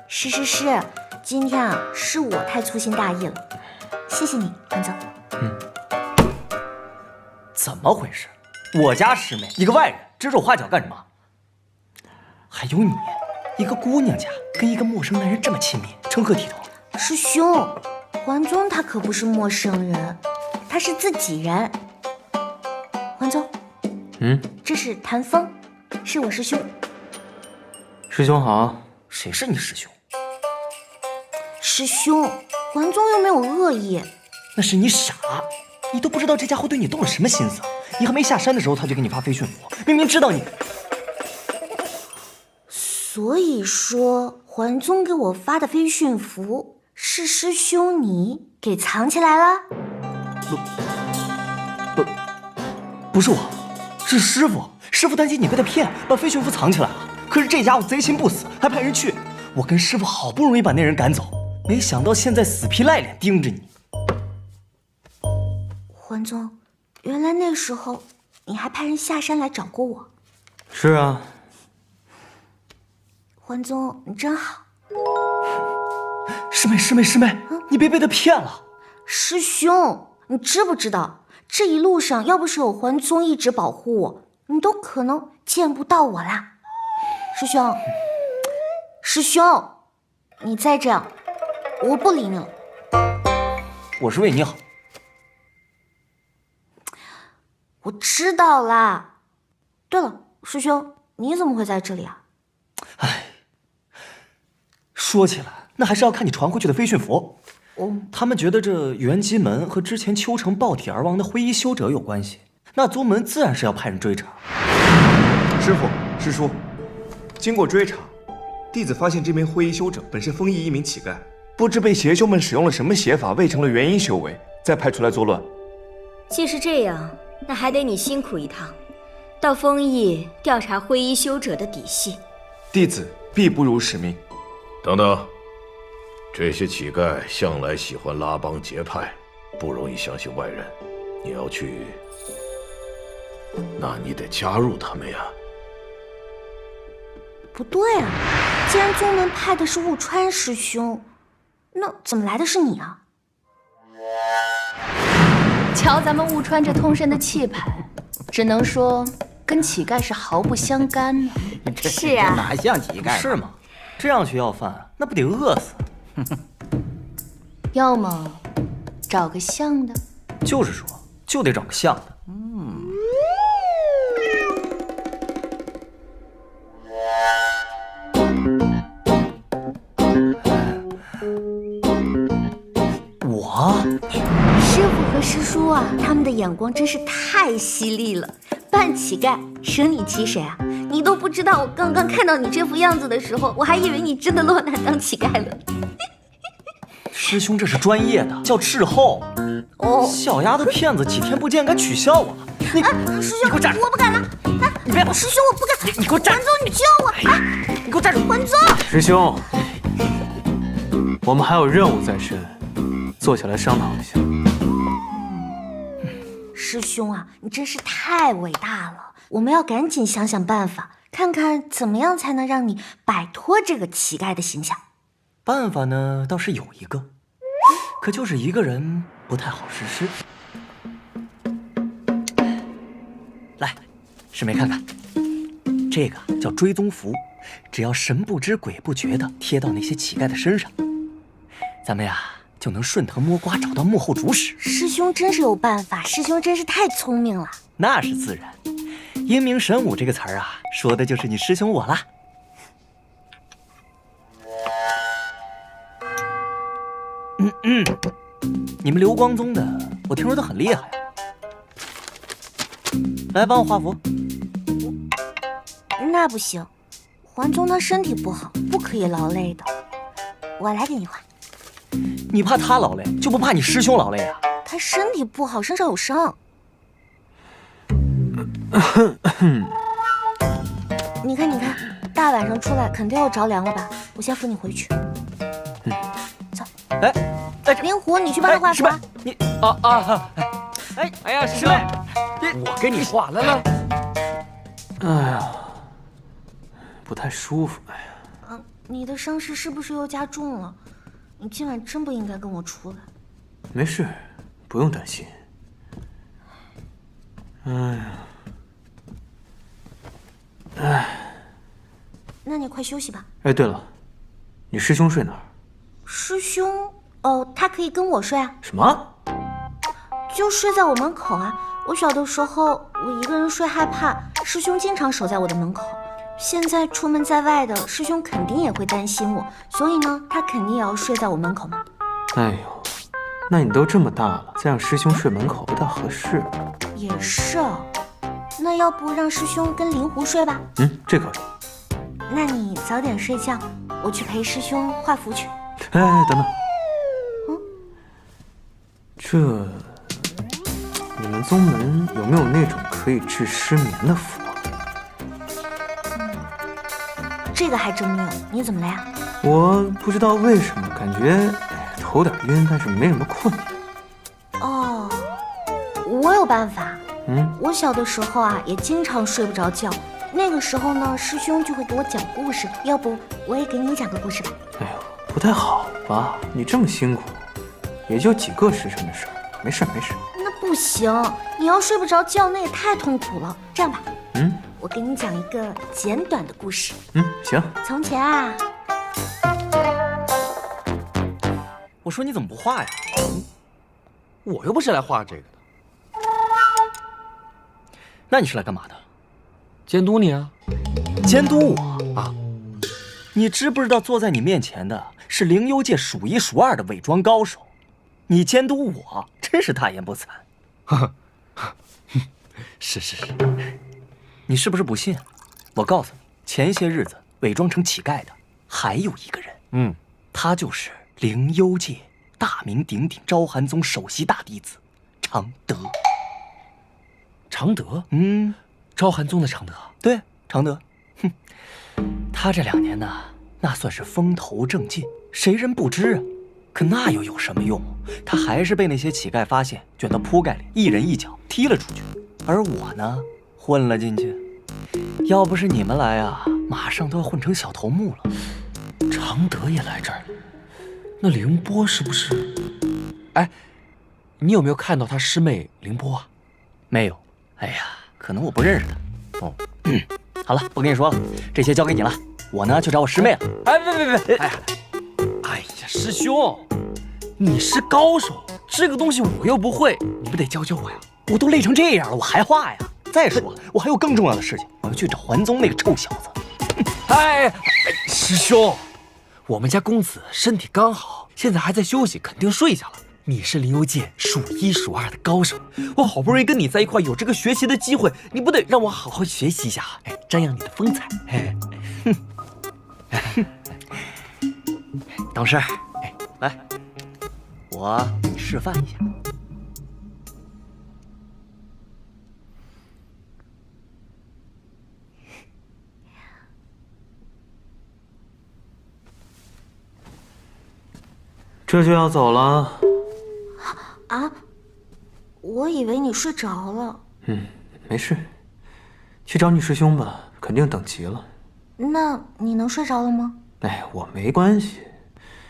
是，今天啊是我太粗心大意了，谢谢你，桓总。怎么回事？我家师妹一个外人指手画脚干什么？还有你，一个姑娘家跟一个陌生男人这么亲密，成何体统？师兄，桓宗他可不是陌生人，他是自己人。桓宗，这是谭峰，是我师兄。师兄好。谁是你师兄？师兄，桓宗又没有恶意。那是你傻，你都不知道这家伙对你动了什么心思。你还没下山的时候，他就给你发飞讯符，明明知道你。所以说，桓宗给我发的飞讯符是师兄你给藏起来了？不是我，是师傅。师傅担心你被他骗，把飞讯符藏起来了。可是这家伙贼心不死，还派人去。我跟师傅好不容易把那人赶走，没想到现在死皮赖脸盯着你。桓宗，原来那时候你还派人下山来找过我。是啊。桓宗，你真好。师妹，你别被他骗了。师兄，你知不知道，这一路上要不是有桓宗一直保护我，你都可能见不到我啦。师兄，你再这样，我不理你了。我是为你好。我知道啦。对了，师兄，你怎么会在这里啊？说起来，那还是要看你传回去的飞讯符。他们觉得这元吉门和之前丘城爆体而亡的灰衣修者有关系，那宗门自然是要派人追查。师父、师叔，经过追查，弟子发现这名灰衣修者本是丰邑一名乞丐，不知被邪修们使用了什么邪法，未成了元婴修为，再派出来作乱。既是这样，那还得你辛苦一趟，到丰邑调查灰衣修者的底细。弟子必不辱使命。等等，这些乞丐向来喜欢拉帮结派，不容易相信外人。你要去，那你得加入他们呀。不对啊，既然宗门派的是雾川师兄，那怎么来的是你啊？瞧咱们雾川这通身的气派，只能说跟乞丐是毫不相干呢。是啊，哪像乞丐？是吗？这样去要饭，那不得饿死？要么找个像的。就是说，就得找个像的。师傅和师叔啊，他们的眼光真是太犀利了。扮乞丐，舍你其谁啊？你都不知道，我刚刚看到你这副样子的时候，我还以为你真的落难当乞丐了。师兄这是专业的，叫斥候。哦，小丫头片子几天不见，该取笑我了。你，师兄，你给我站住！我不敢了。你别，师兄，我不敢。你给我站住！环宗，你救我！你给我站住！环宗，师兄，我们还有任务在身，坐下来商讨一下。师兄啊，你真是太伟大了！我们要赶紧想想办法，看看怎么样才能让你摆脱这个乞丐的形象。办法呢，倒是有一个，可就是一个人不太好实施。来，师妹看看，这个叫追踪符，只要神不知鬼不觉地贴到那些乞丐的身上，咱们呀就能顺藤摸瓜找到幕后主使。师兄真是有办法，师兄真是太聪明了。那是自然，英明神武这个词儿啊，说的就是你师兄我啦。你们流光宗的，我听说都很厉害。来，帮我画符。那不行，环宗他身体不好，不可以劳累的。我来给你画。你怕他劳累，就不怕你师兄劳累啊？他身体不好，身上有伤。你看，你看，大晚上出来肯定要着凉了吧？我先扶你回去。走。灵狐，你去帮他画符啊。你哎呀，师妹，我给你画来。哎呀，不太舒服。哎呀，你的伤势是不是又加重了？你今晚真不应该跟我出来。没事，不用担心。哎呀，哎，那你快休息吧。哎，对了，你师兄睡哪儿？师兄，他可以跟我睡啊。什么？就睡在我门口啊。我小的时候，我一个人睡害怕，师兄经常守在我的门口。现在出门在外的，师兄肯定也会担心我，所以呢，他肯定也要睡在我门口嘛。哎呦，那你都这么大了，再让师兄睡门口不大合适。也是，那要不让师兄跟灵狐睡吧？这可以。那你早点睡觉，我去陪师兄画符去。哎，等等。这，你们宗门有没有那种可以治失眠的符？这个还真没有，你怎么了呀？我不知道为什么，感觉头点晕，但是没什么困意。哦，我有办法。我小的时候啊，也经常睡不着觉。那个时候呢，师兄就会给我讲故事。要不我也给你讲个故事吧？哎呦，不太好吧？你这么辛苦，也就几个时辰的事儿，没事没事。那不行，你要睡不着觉，那也太痛苦了。这样吧，我给你讲一个简短的故事。行。从前啊，我说你怎么不画呀？我又不是来画这个的。那你是来干嘛的？监督你啊。监督我啊？你知不知道坐在你面前的是灵幽界数一数二的伪装高手？你监督我，真是大言不惭。是。你是不是不信？我告诉你，前些日子伪装成乞丐的还有一个人，他就是灵幽界大名鼎鼎昭寒宗首席大弟子常德。常德？昭寒宗的常德。对，常德。他这2年呢，那算是风头正劲，谁人不知啊？可那又有什么用？他还是被那些乞丐发现，卷到铺盖里，一人一脚踢了出去。而我呢，混了进去。要不是你们来啊，马上都要混成小头目了。常德也来这儿了，那凌波是不是？哎，你有没有看到他师妹凌波啊？没有。哎呀，可能我不认识他。好了，不跟你说了，这些交给你了。我呢，去找我师妹了。哎，别！哎呀，师兄，你是高手，这个东西我又不会，你不得教教我呀？我都累成这样了，我还画呀？再说了，我还有更重要的事情，我要去找环宗那个臭小子。哎，师兄，我们家公子身体刚好，现在还在休息，肯定睡下了。你是灵游界数一数二的高手，我好不容易跟你在一块，有这个学习的机会，你不得让我好好学习一下？哎，瞻仰你的风采。哎，等事儿，哎，来，我给你示范一下。这就要走了？啊，我以为你睡着了。没事，去找你师兄吧，肯定等急了。那你能睡着了吗？哎，我没关系，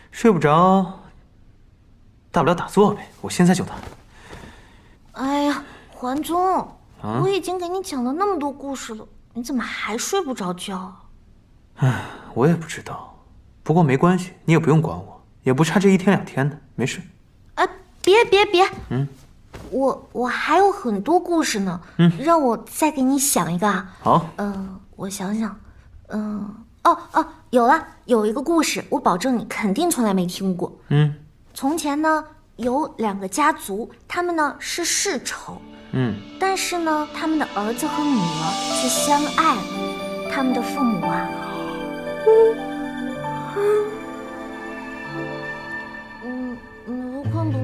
睡不着，大不了打坐呗。我现在就打。哎呀，桓宗，我已经给你讲了那么多故事了，你怎么还睡不着觉啊？唉，我也不知道，不过没关系，你也不用管我。也不差这1天2天的，没事。哎，别，我还有很多故事呢。让我再给你想一个啊。好。我想想，有了，有一个故事，我保证你肯定从来没听过。从前呢，有2个家族，他们呢是世仇。但是呢，他们的儿子和女儿却相爱了。他们的父母啊。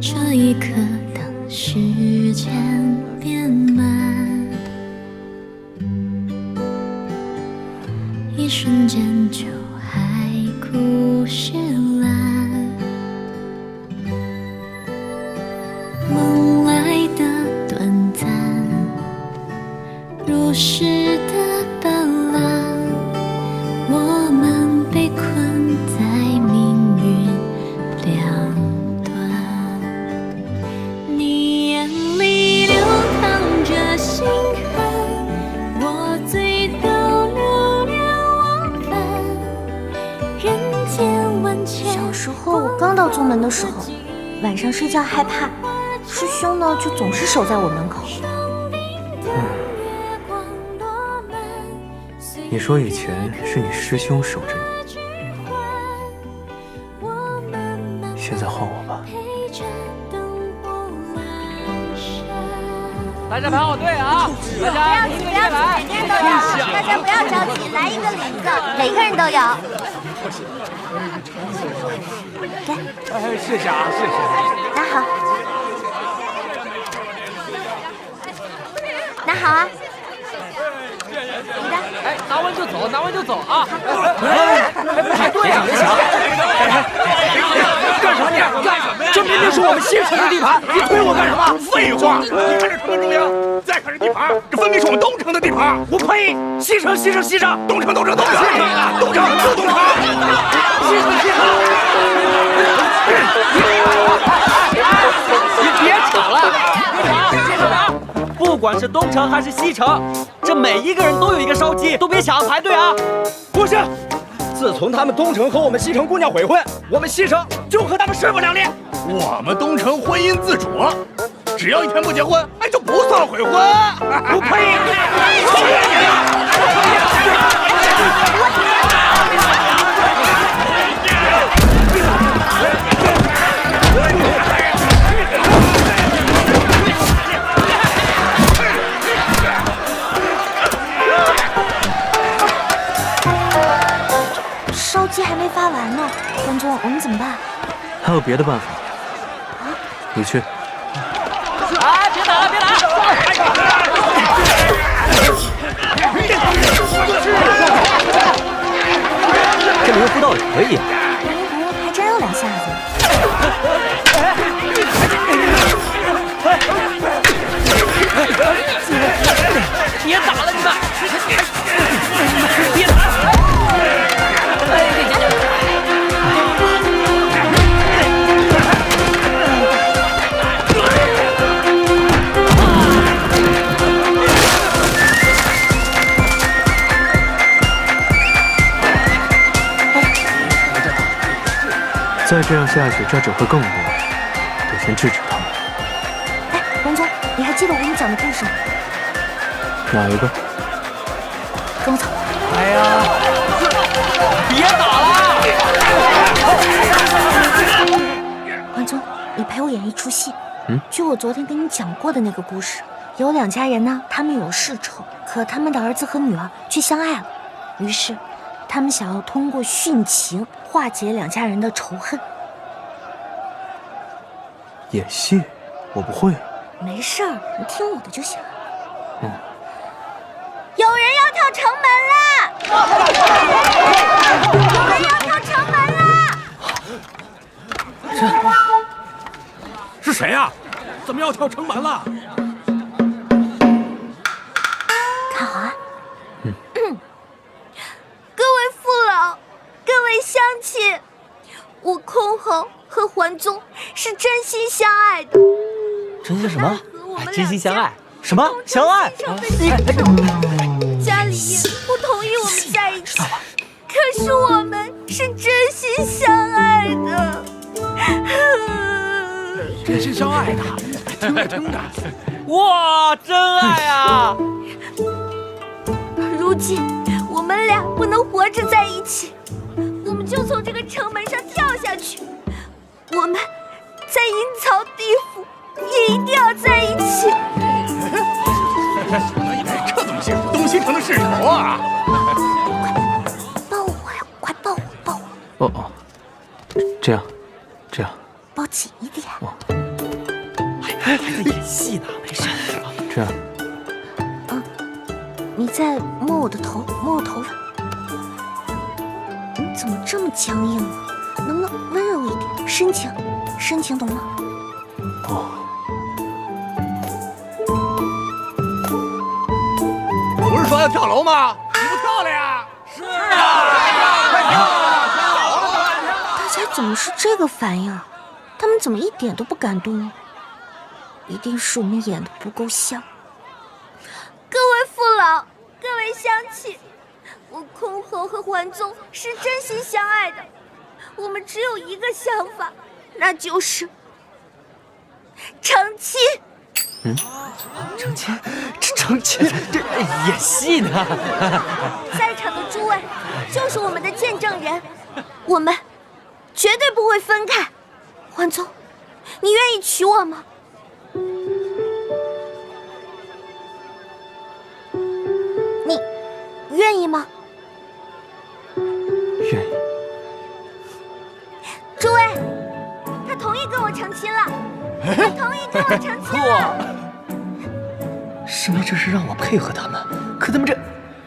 这一刻，当时间变慢，一瞬间就海枯石烂。梦来的短暂，如诗的斑斓，我们被困在命运两。心寒，我醉倒流连忘返，人间万千。小时候刚到宗门的时候，晚上睡觉害怕，师兄呢就总是守在我门口。你说以前是你师兄守着你，现在换我吧。大家排好队啊！大家不要急，每个人都有。大家不要着急，来一个领一个，每个人都有。给，谢谢啊，谢谢。拿好，拿好啊。你的。哎，拿完就走，拿完就走啊！排队啊！干什么你？干什么呀？这明明是我们西城的地盘，你推我干什么？废话！你看这城门中央，再看这地盘，这分明是我们东城的地盘。我呸！西城，西城，西城，东城，东城，东城，东城，就东城。西城，西城。你别吵了，别吵！不管是东城还是西城，这每一个人都有一个烧鸡，都别抢着排队啊！不是。自从他们东城和我们西城姑娘悔婚，我们西城就和他们势不两立。我们东城婚姻自主，只要1天不结婚，哎，就不算悔婚。不呸！烧鸡还没发完呢，关宗，我们怎么办？还有别的办法。你去。哎，别打了，别打了！这灵符倒也可以。灵符还真有2下子。别打了，你们！别打！再这样下去，这只会更多，得先制止他们。哎，关宗，你还记得我给你讲的故事吗？哪一个？跟我走。哎呀，别打了！关宗，你陪我演一出戏。据我昨天给你讲过的那个故事，有2家人呢，他们有世仇，可他们的儿子和女儿却相爱了，于是他们想要通过殉情化解2家人的仇恨。演戏，我不会。没事儿，你听我的就行了。有人要跳城门啦！有人要跳城门啦！是谁呀？怎么要跳城门了？看好啊！各位父老，各位乡亲，我箜篌和桓宗是真心相爱的。真心什么？真心相爱？什么相爱？家里也不同意我们在一起，可是我们是真心相爱的。真心相爱的，听着听着，哇，真爱啊！如今我们俩不能活着在一起，我们就从这个城门上跳下去。我们在阴曹地府也一定要在一起。这怎么行？东西城的世仇啊！抱我呀，快抱我，抱我！哦，这样，抱紧一点。还在演戏呢，没事。这样。你再摸我的头，摸我头发。你怎么这么僵硬呢？能不能温柔一点，深情，深情，懂吗？不是说要跳楼吗？你不跳了呀？是啊，快跳！大家怎么是这个反应啊？他们怎么一点都不感动呢？一定是我们演的不够像。各位父老，各位乡亲，我箜篌和桓宗是真心相爱的，我们只有一个想法，那就是成亲。成亲，这演戏呢？在场的诸位就是我们的见证人，我们绝对不会分开。桓宗，你愿意娶我吗？你愿意吗？愿意。诸位，他同意跟我成亲了，他同意跟我成亲了。师妹这是让我配合他们，可他们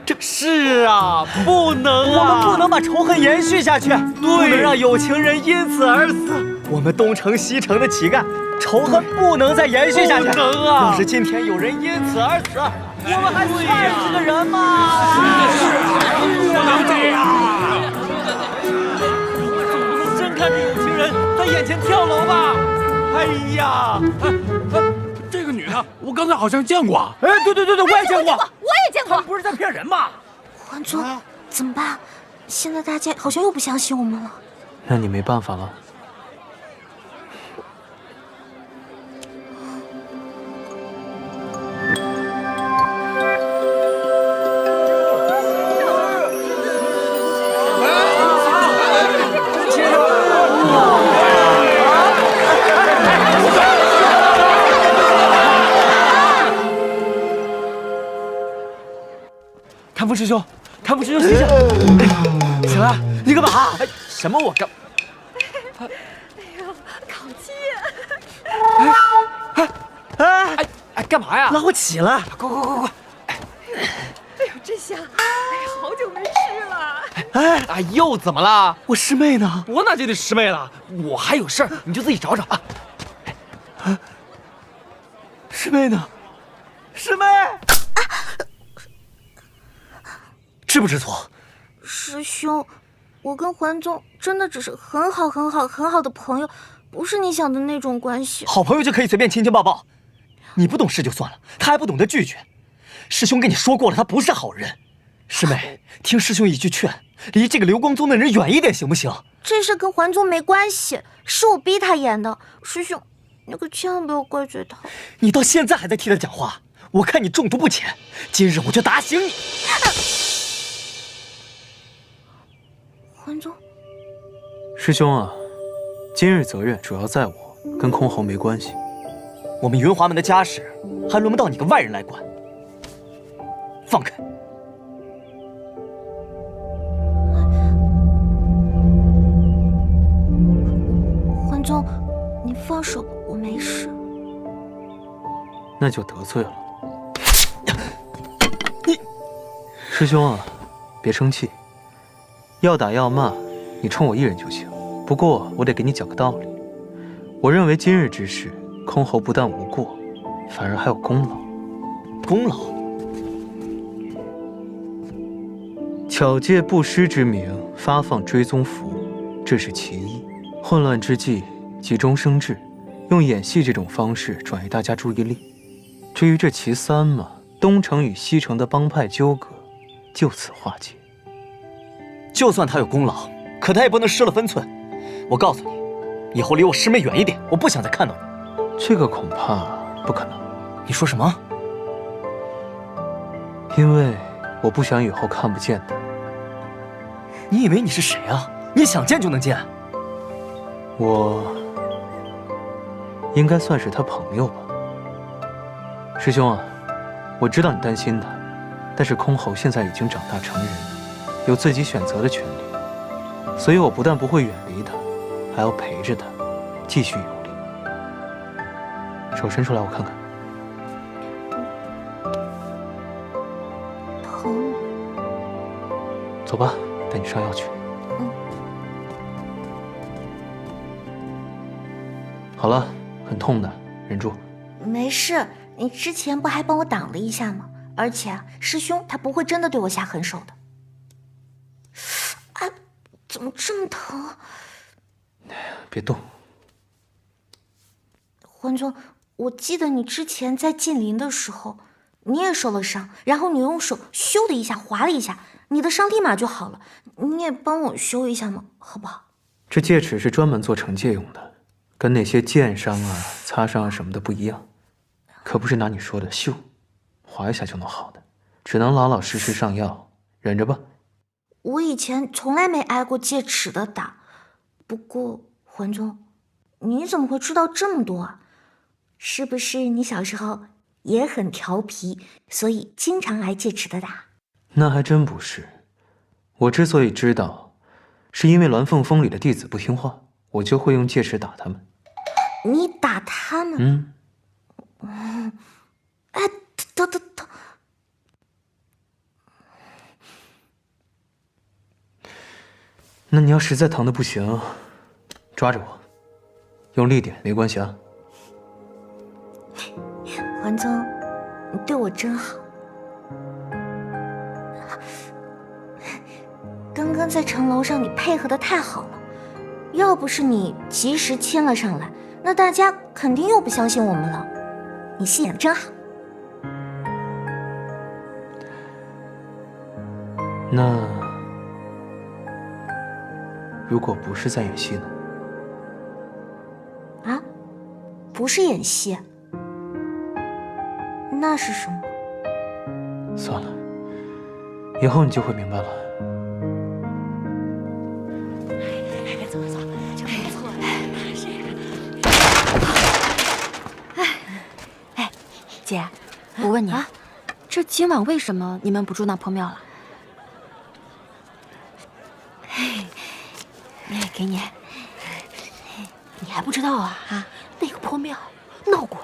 这是啊，不能啊！我们不能把仇恨延续下去，不能让有情人因此而死。我们东城西城的乞丐，仇恨不能再延续下去。不能啊！要是今天有人因此而死，我们还算是个人吗？不能这样！我们总不能真看着有情人在眼前跳楼吧？哎呀！这个女的，我刚才好像见过。哎，对，我也见过，我也见过。他们不是在骗人吗？桓宗，怎么办？现在大家好像又不相信我们了。那你没办法了。看风师兄，醒醒！醒了，你干嘛？什么我干？哎呦，烤鸡！哎，干嘛呀？拉我起来！快！哎呦，真香！哎，好久没吃了。哎，又怎么了？我师妹呢？我哪就得师妹了？我还有事儿，你就自己找找啊。师妹呢？师妹！知不知错？师兄，我跟桓宗真的只是很好的朋友，不是你想的那种关系。好朋友就可以随便亲亲抱抱，你不懂事就算了，他还不懂得拒绝。师兄跟你说过了，他不是好人。师妹，听师兄一句劝，离这个流光宗的人远一点，行不行？这事跟桓宗没关系，是我逼他演的。师兄，你可千万不要怪罪他。你到现在还在替他讲话，我看你中毒不浅，今日我就打醒你。桓宗，师兄啊，今日责任主要在我，跟空侯没关系。我们云华门的家事，还轮不到你个外人来管。放开！桓宗，你放手，我没事。那就得罪了。你，师兄啊，别生气，要打要骂，你冲我一人就行。不过我得给你讲个道理，我认为今日之事，空侯不但无过，反而还有功劳。功劳？巧借布施之名发放追踪符，这是其一。混乱之际，急中生智，用演戏这种方式转移大家注意力。至于这其三嘛，东城与西城的帮派纠葛，就此化解。就算他有功劳，可他也不能失了分寸。我告诉你，以后离我师妹远一点，我不想再看到你。这个恐怕不可能。你说什么？因为我不想以后看不见他。你以为你是谁啊？你想见就能见？我应该算是他朋友吧。师兄啊，我知道你担心他，但是空侯现在已经长大成人，有自己选择的权利，所以我不但不会远离他，还要陪着他，继续有力。手伸出来，我看看。疼。走吧，带你上药去。好了，很痛的，忍住。没事，你之前不还帮我挡了一下吗？而且师兄他不会真的对我下狠手的。哎，怎么这么疼？别动。桓宗，我记得你之前在晋陵的时候，你也受了伤，然后你用手咻的一下划了一下，你的伤立马就好了。你也帮我修一下吗？好不好？这戒尺是专门做惩戒用的，跟那些剑伤啊、擦伤啊什么的不一样，可不是拿你说的咻，划一下就能好的，只能老老实实上药，忍着吧。我以前从来没挨过戒尺的打，不过桓宗，你怎么会知道这么多啊？是不是你小时候也很调皮，所以经常挨戒尺的打？那还真不是，我之所以知道，是因为鸾凤峰里的弟子不听话，我就会用戒尺打他们。你打他们？哎，疼！那你要实在疼得不行，抓着我，用力点，没关系啊。桓宗，你对我真好。刚刚在城楼上你配合得太好了，要不是你及时牵了上来，那大家肯定又不相信我们了。你戏演得真好。那如果不是在演戏呢？啊，不是演戏，那是什么？算了，以后你就会明白了。姐，我问你，这今晚为什么你们不住那破庙了？给你，你还不知道啊？那个破庙闹鬼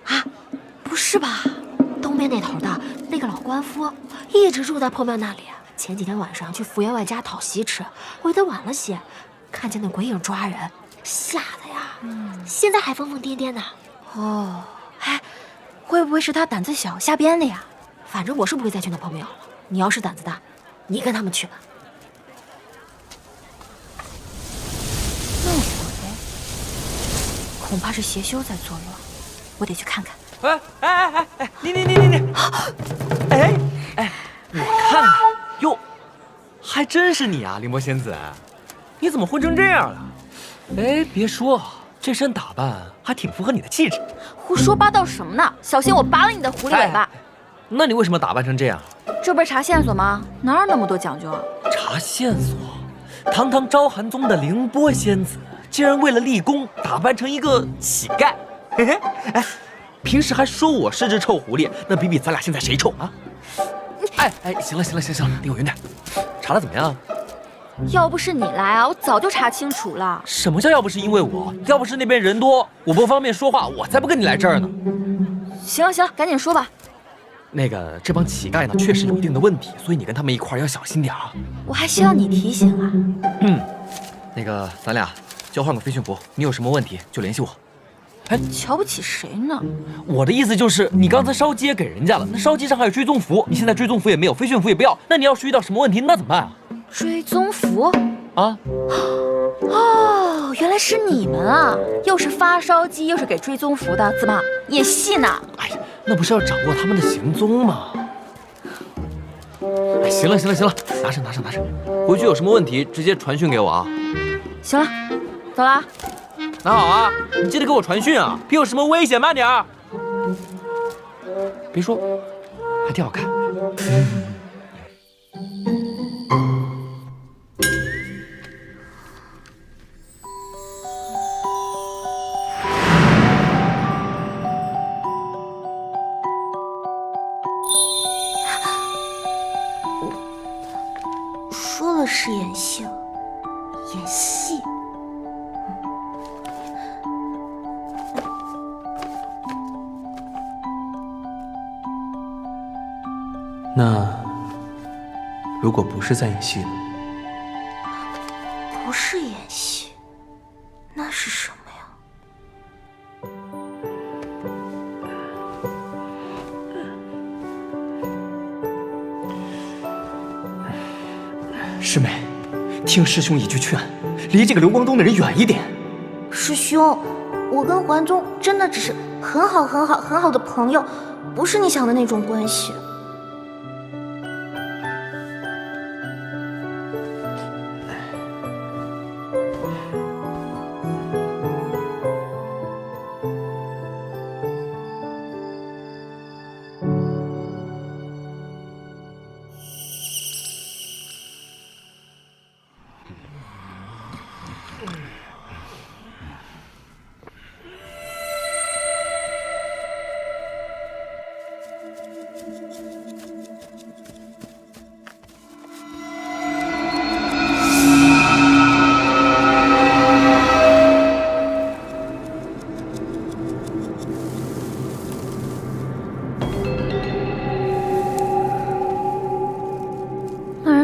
啊！不是吧？东边那头的那个老官夫一直住在破庙那里。前几天晚上去福员外家讨席吃，回得晚了些，看见那鬼影抓人，吓得呀，现在还疯疯癫癫的。哦，哎，会不会是他胆子小瞎编的呀？反正我是不会再去那破庙了。你要是胆子大，你跟他们去吧。恐怕是邪修在作乱，我得去看看。你，我看看，哟，还真是你啊，凌波仙子，你怎么混成这样了？哎，别说，这身打扮还挺符合你的气质。胡说八道什么呢？小心我拔了你的狐狸尾巴！那你为什么打扮成这样？这不是查线索吗？哪有那么多讲究啊？查线索？堂堂招寒宗的凌波仙子，竟然为了立功打扮成一个乞丐。嘿嘿，哎，平时还说我是只臭狐狸，那比咱俩现在谁臭啊？哎，行了，离我远点。查的怎么样？要不是你来啊，我早就查清楚了。什么叫要不是因为我？要不是那边人多，我不方便说话，我才不跟你来这儿呢。行了，赶紧说吧。那个，这帮乞丐呢，确实有一定的问题，所以你跟他们一块儿要小心点啊。我还需要你提醒啊。那个，咱俩交换个飞讯符，你有什么问题就联系我。哎，瞧不起谁呢？我的意思就是，你刚才烧鸡也给人家了，那烧鸡上还有追踪符，你现在追踪符也没有，飞讯符也不要，那你要是遇到什么问题，那怎么办啊？追踪符啊？哦，原来是你们啊！又是发烧鸡，又是给追踪符的，怎么演戏呢？哎呀，那不是要掌握他们的行踪吗？哎，行了，拿着，回去有什么问题直接传讯给我啊。行了，走了啊。拿好啊，你记得给我传讯啊，别有什么危险慢点儿。别说，还挺好看。说了是演戏，演戏。那如果不是在演戏呢？不是演戏，那是什么呀？师妹，听师兄一句劝，离这个流光洞的人远一点。师兄，我跟桓宗真的只是很好的朋友，不是你想的那种关系。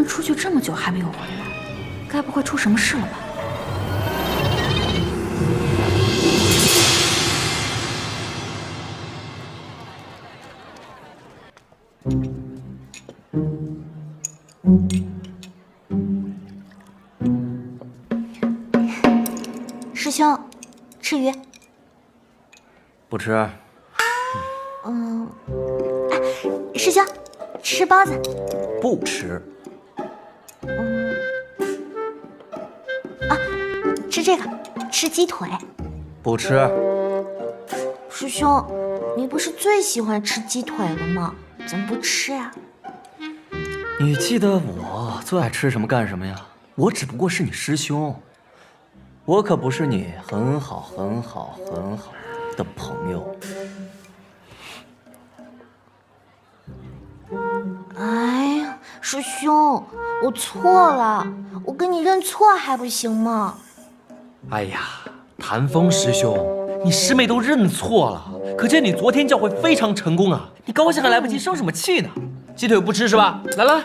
出去这么久还没有回来，该不会出什么事了吧？师兄，吃鱼。不吃。师兄，吃包子。不吃。吃这个，吃鸡腿。不吃。师兄，你不是最喜欢吃鸡腿了吗？怎么不吃呀？你记得我最爱吃什么干什么呀？我只不过是你师兄，我可不是你很好的朋友。哎呀，师兄，我错了，我跟你认错还不行吗？哎呀，谭风师兄，你师妹都认错了，可见你昨天教诲非常成功啊！你高兴还来不及，生什么气呢？鸡腿不吃是吧？来，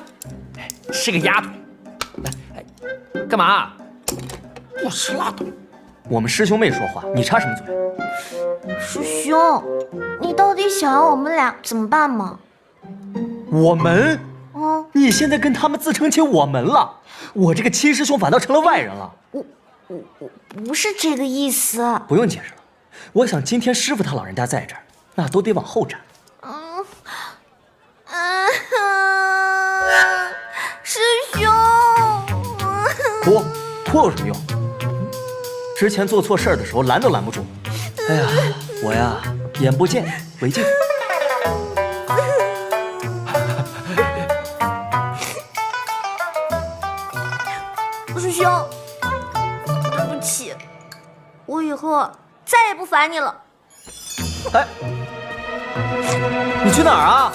吃个鸭腿。来，干嘛？不吃拉倒。我们师兄妹说话，你插什么嘴？师兄，你到底想要我们俩怎么办吗？我们？你现在跟他们自称起我们了，我这个亲师兄反倒成了外人了。我不是这个意思。不用解释了，我想今天师傅他老人家在这儿，那都得往后站。师兄，哭有什么用？之前做错事儿的时候拦都拦不住。哎呀，我呀，眼不见为净。师兄，对不起，烦你了。哎，你去哪儿啊？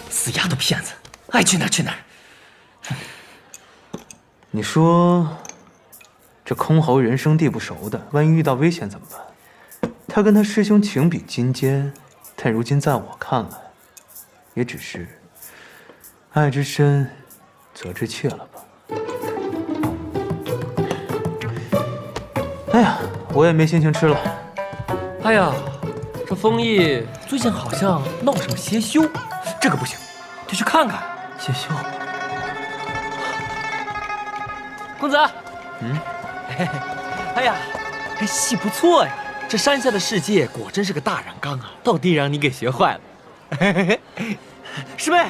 死丫头片子，爱去哪儿去哪儿。你说，这空侯人生地不熟的，万一遇到危险怎么办？他跟他师兄情比金坚，但如今在我看来，也只是爱之深，责之切了吧。哎呀，我也没心情吃了。哎呀，这丰毅最近好像闹什么邪修，这可不行，得去看看。邪修。公子，哎呀，这戏不错呀！这山下的世界果真是个大染缸啊，到底让你给学坏了。师妹，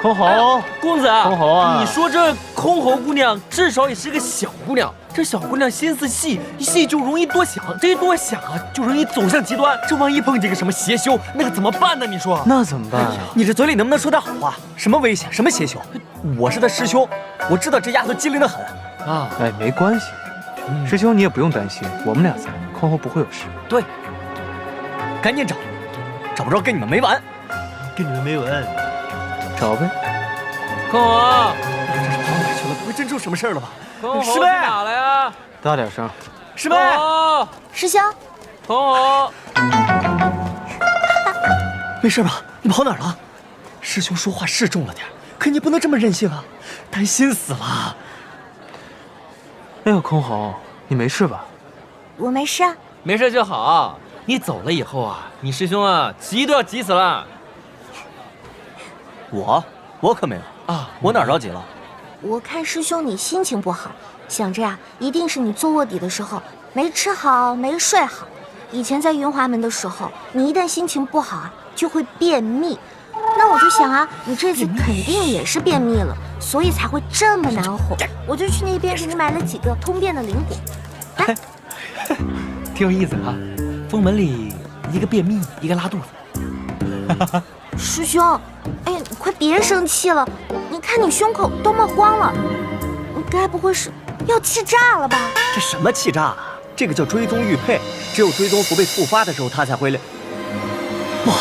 空侯，公子，空侯啊！你说这空侯姑娘至少也是个小姑娘，这小姑娘心思细，一细就容易多想，这一多想啊，就容易走向极端。这万一碰见个什么邪修，那可怎么办呢？你说？那怎么办？你这嘴里能不能说点好话？什么危险，什么邪修？我是他师兄，我知道这丫头机灵得很啊。哎，没关系，师兄你也不用担心，我们俩在，空侯不会有事。对，赶紧找，找不着跟你们没完，跟你们没完。找呗。空侯，这是跑哪去了？不会真出什么事了吧？空侯师妹，哪了呀？大点声。师妹，师兄，空侯，没事吧？你跑哪儿了？师兄说话是重了点，可你不能这么任性啊！担心死了。哎呦，空侯，你没事吧？我没事啊。没事就好。你走了以后啊，你师兄啊急都要急死了。我可没有啊，我哪着急了？我看师兄你心情不好，想着呀，一定是你做卧底的时候没吃好，没睡好。以前在云华门的时候，你一旦心情不好啊，就会便秘。那我就想啊，你这次肯定也是便秘了，所以才会这么难哄。我就去那边给你买了几个通便的灵果。来，挺有意思啊。封门里一个便秘，一个拉肚子。师兄，哎呀，你快别生气了！你看你胸口都冒光了，你该不会是要气炸了吧？这什么气炸啊？这个叫追踪玉佩，只有追踪符被触发的时候，它才会亮。哇！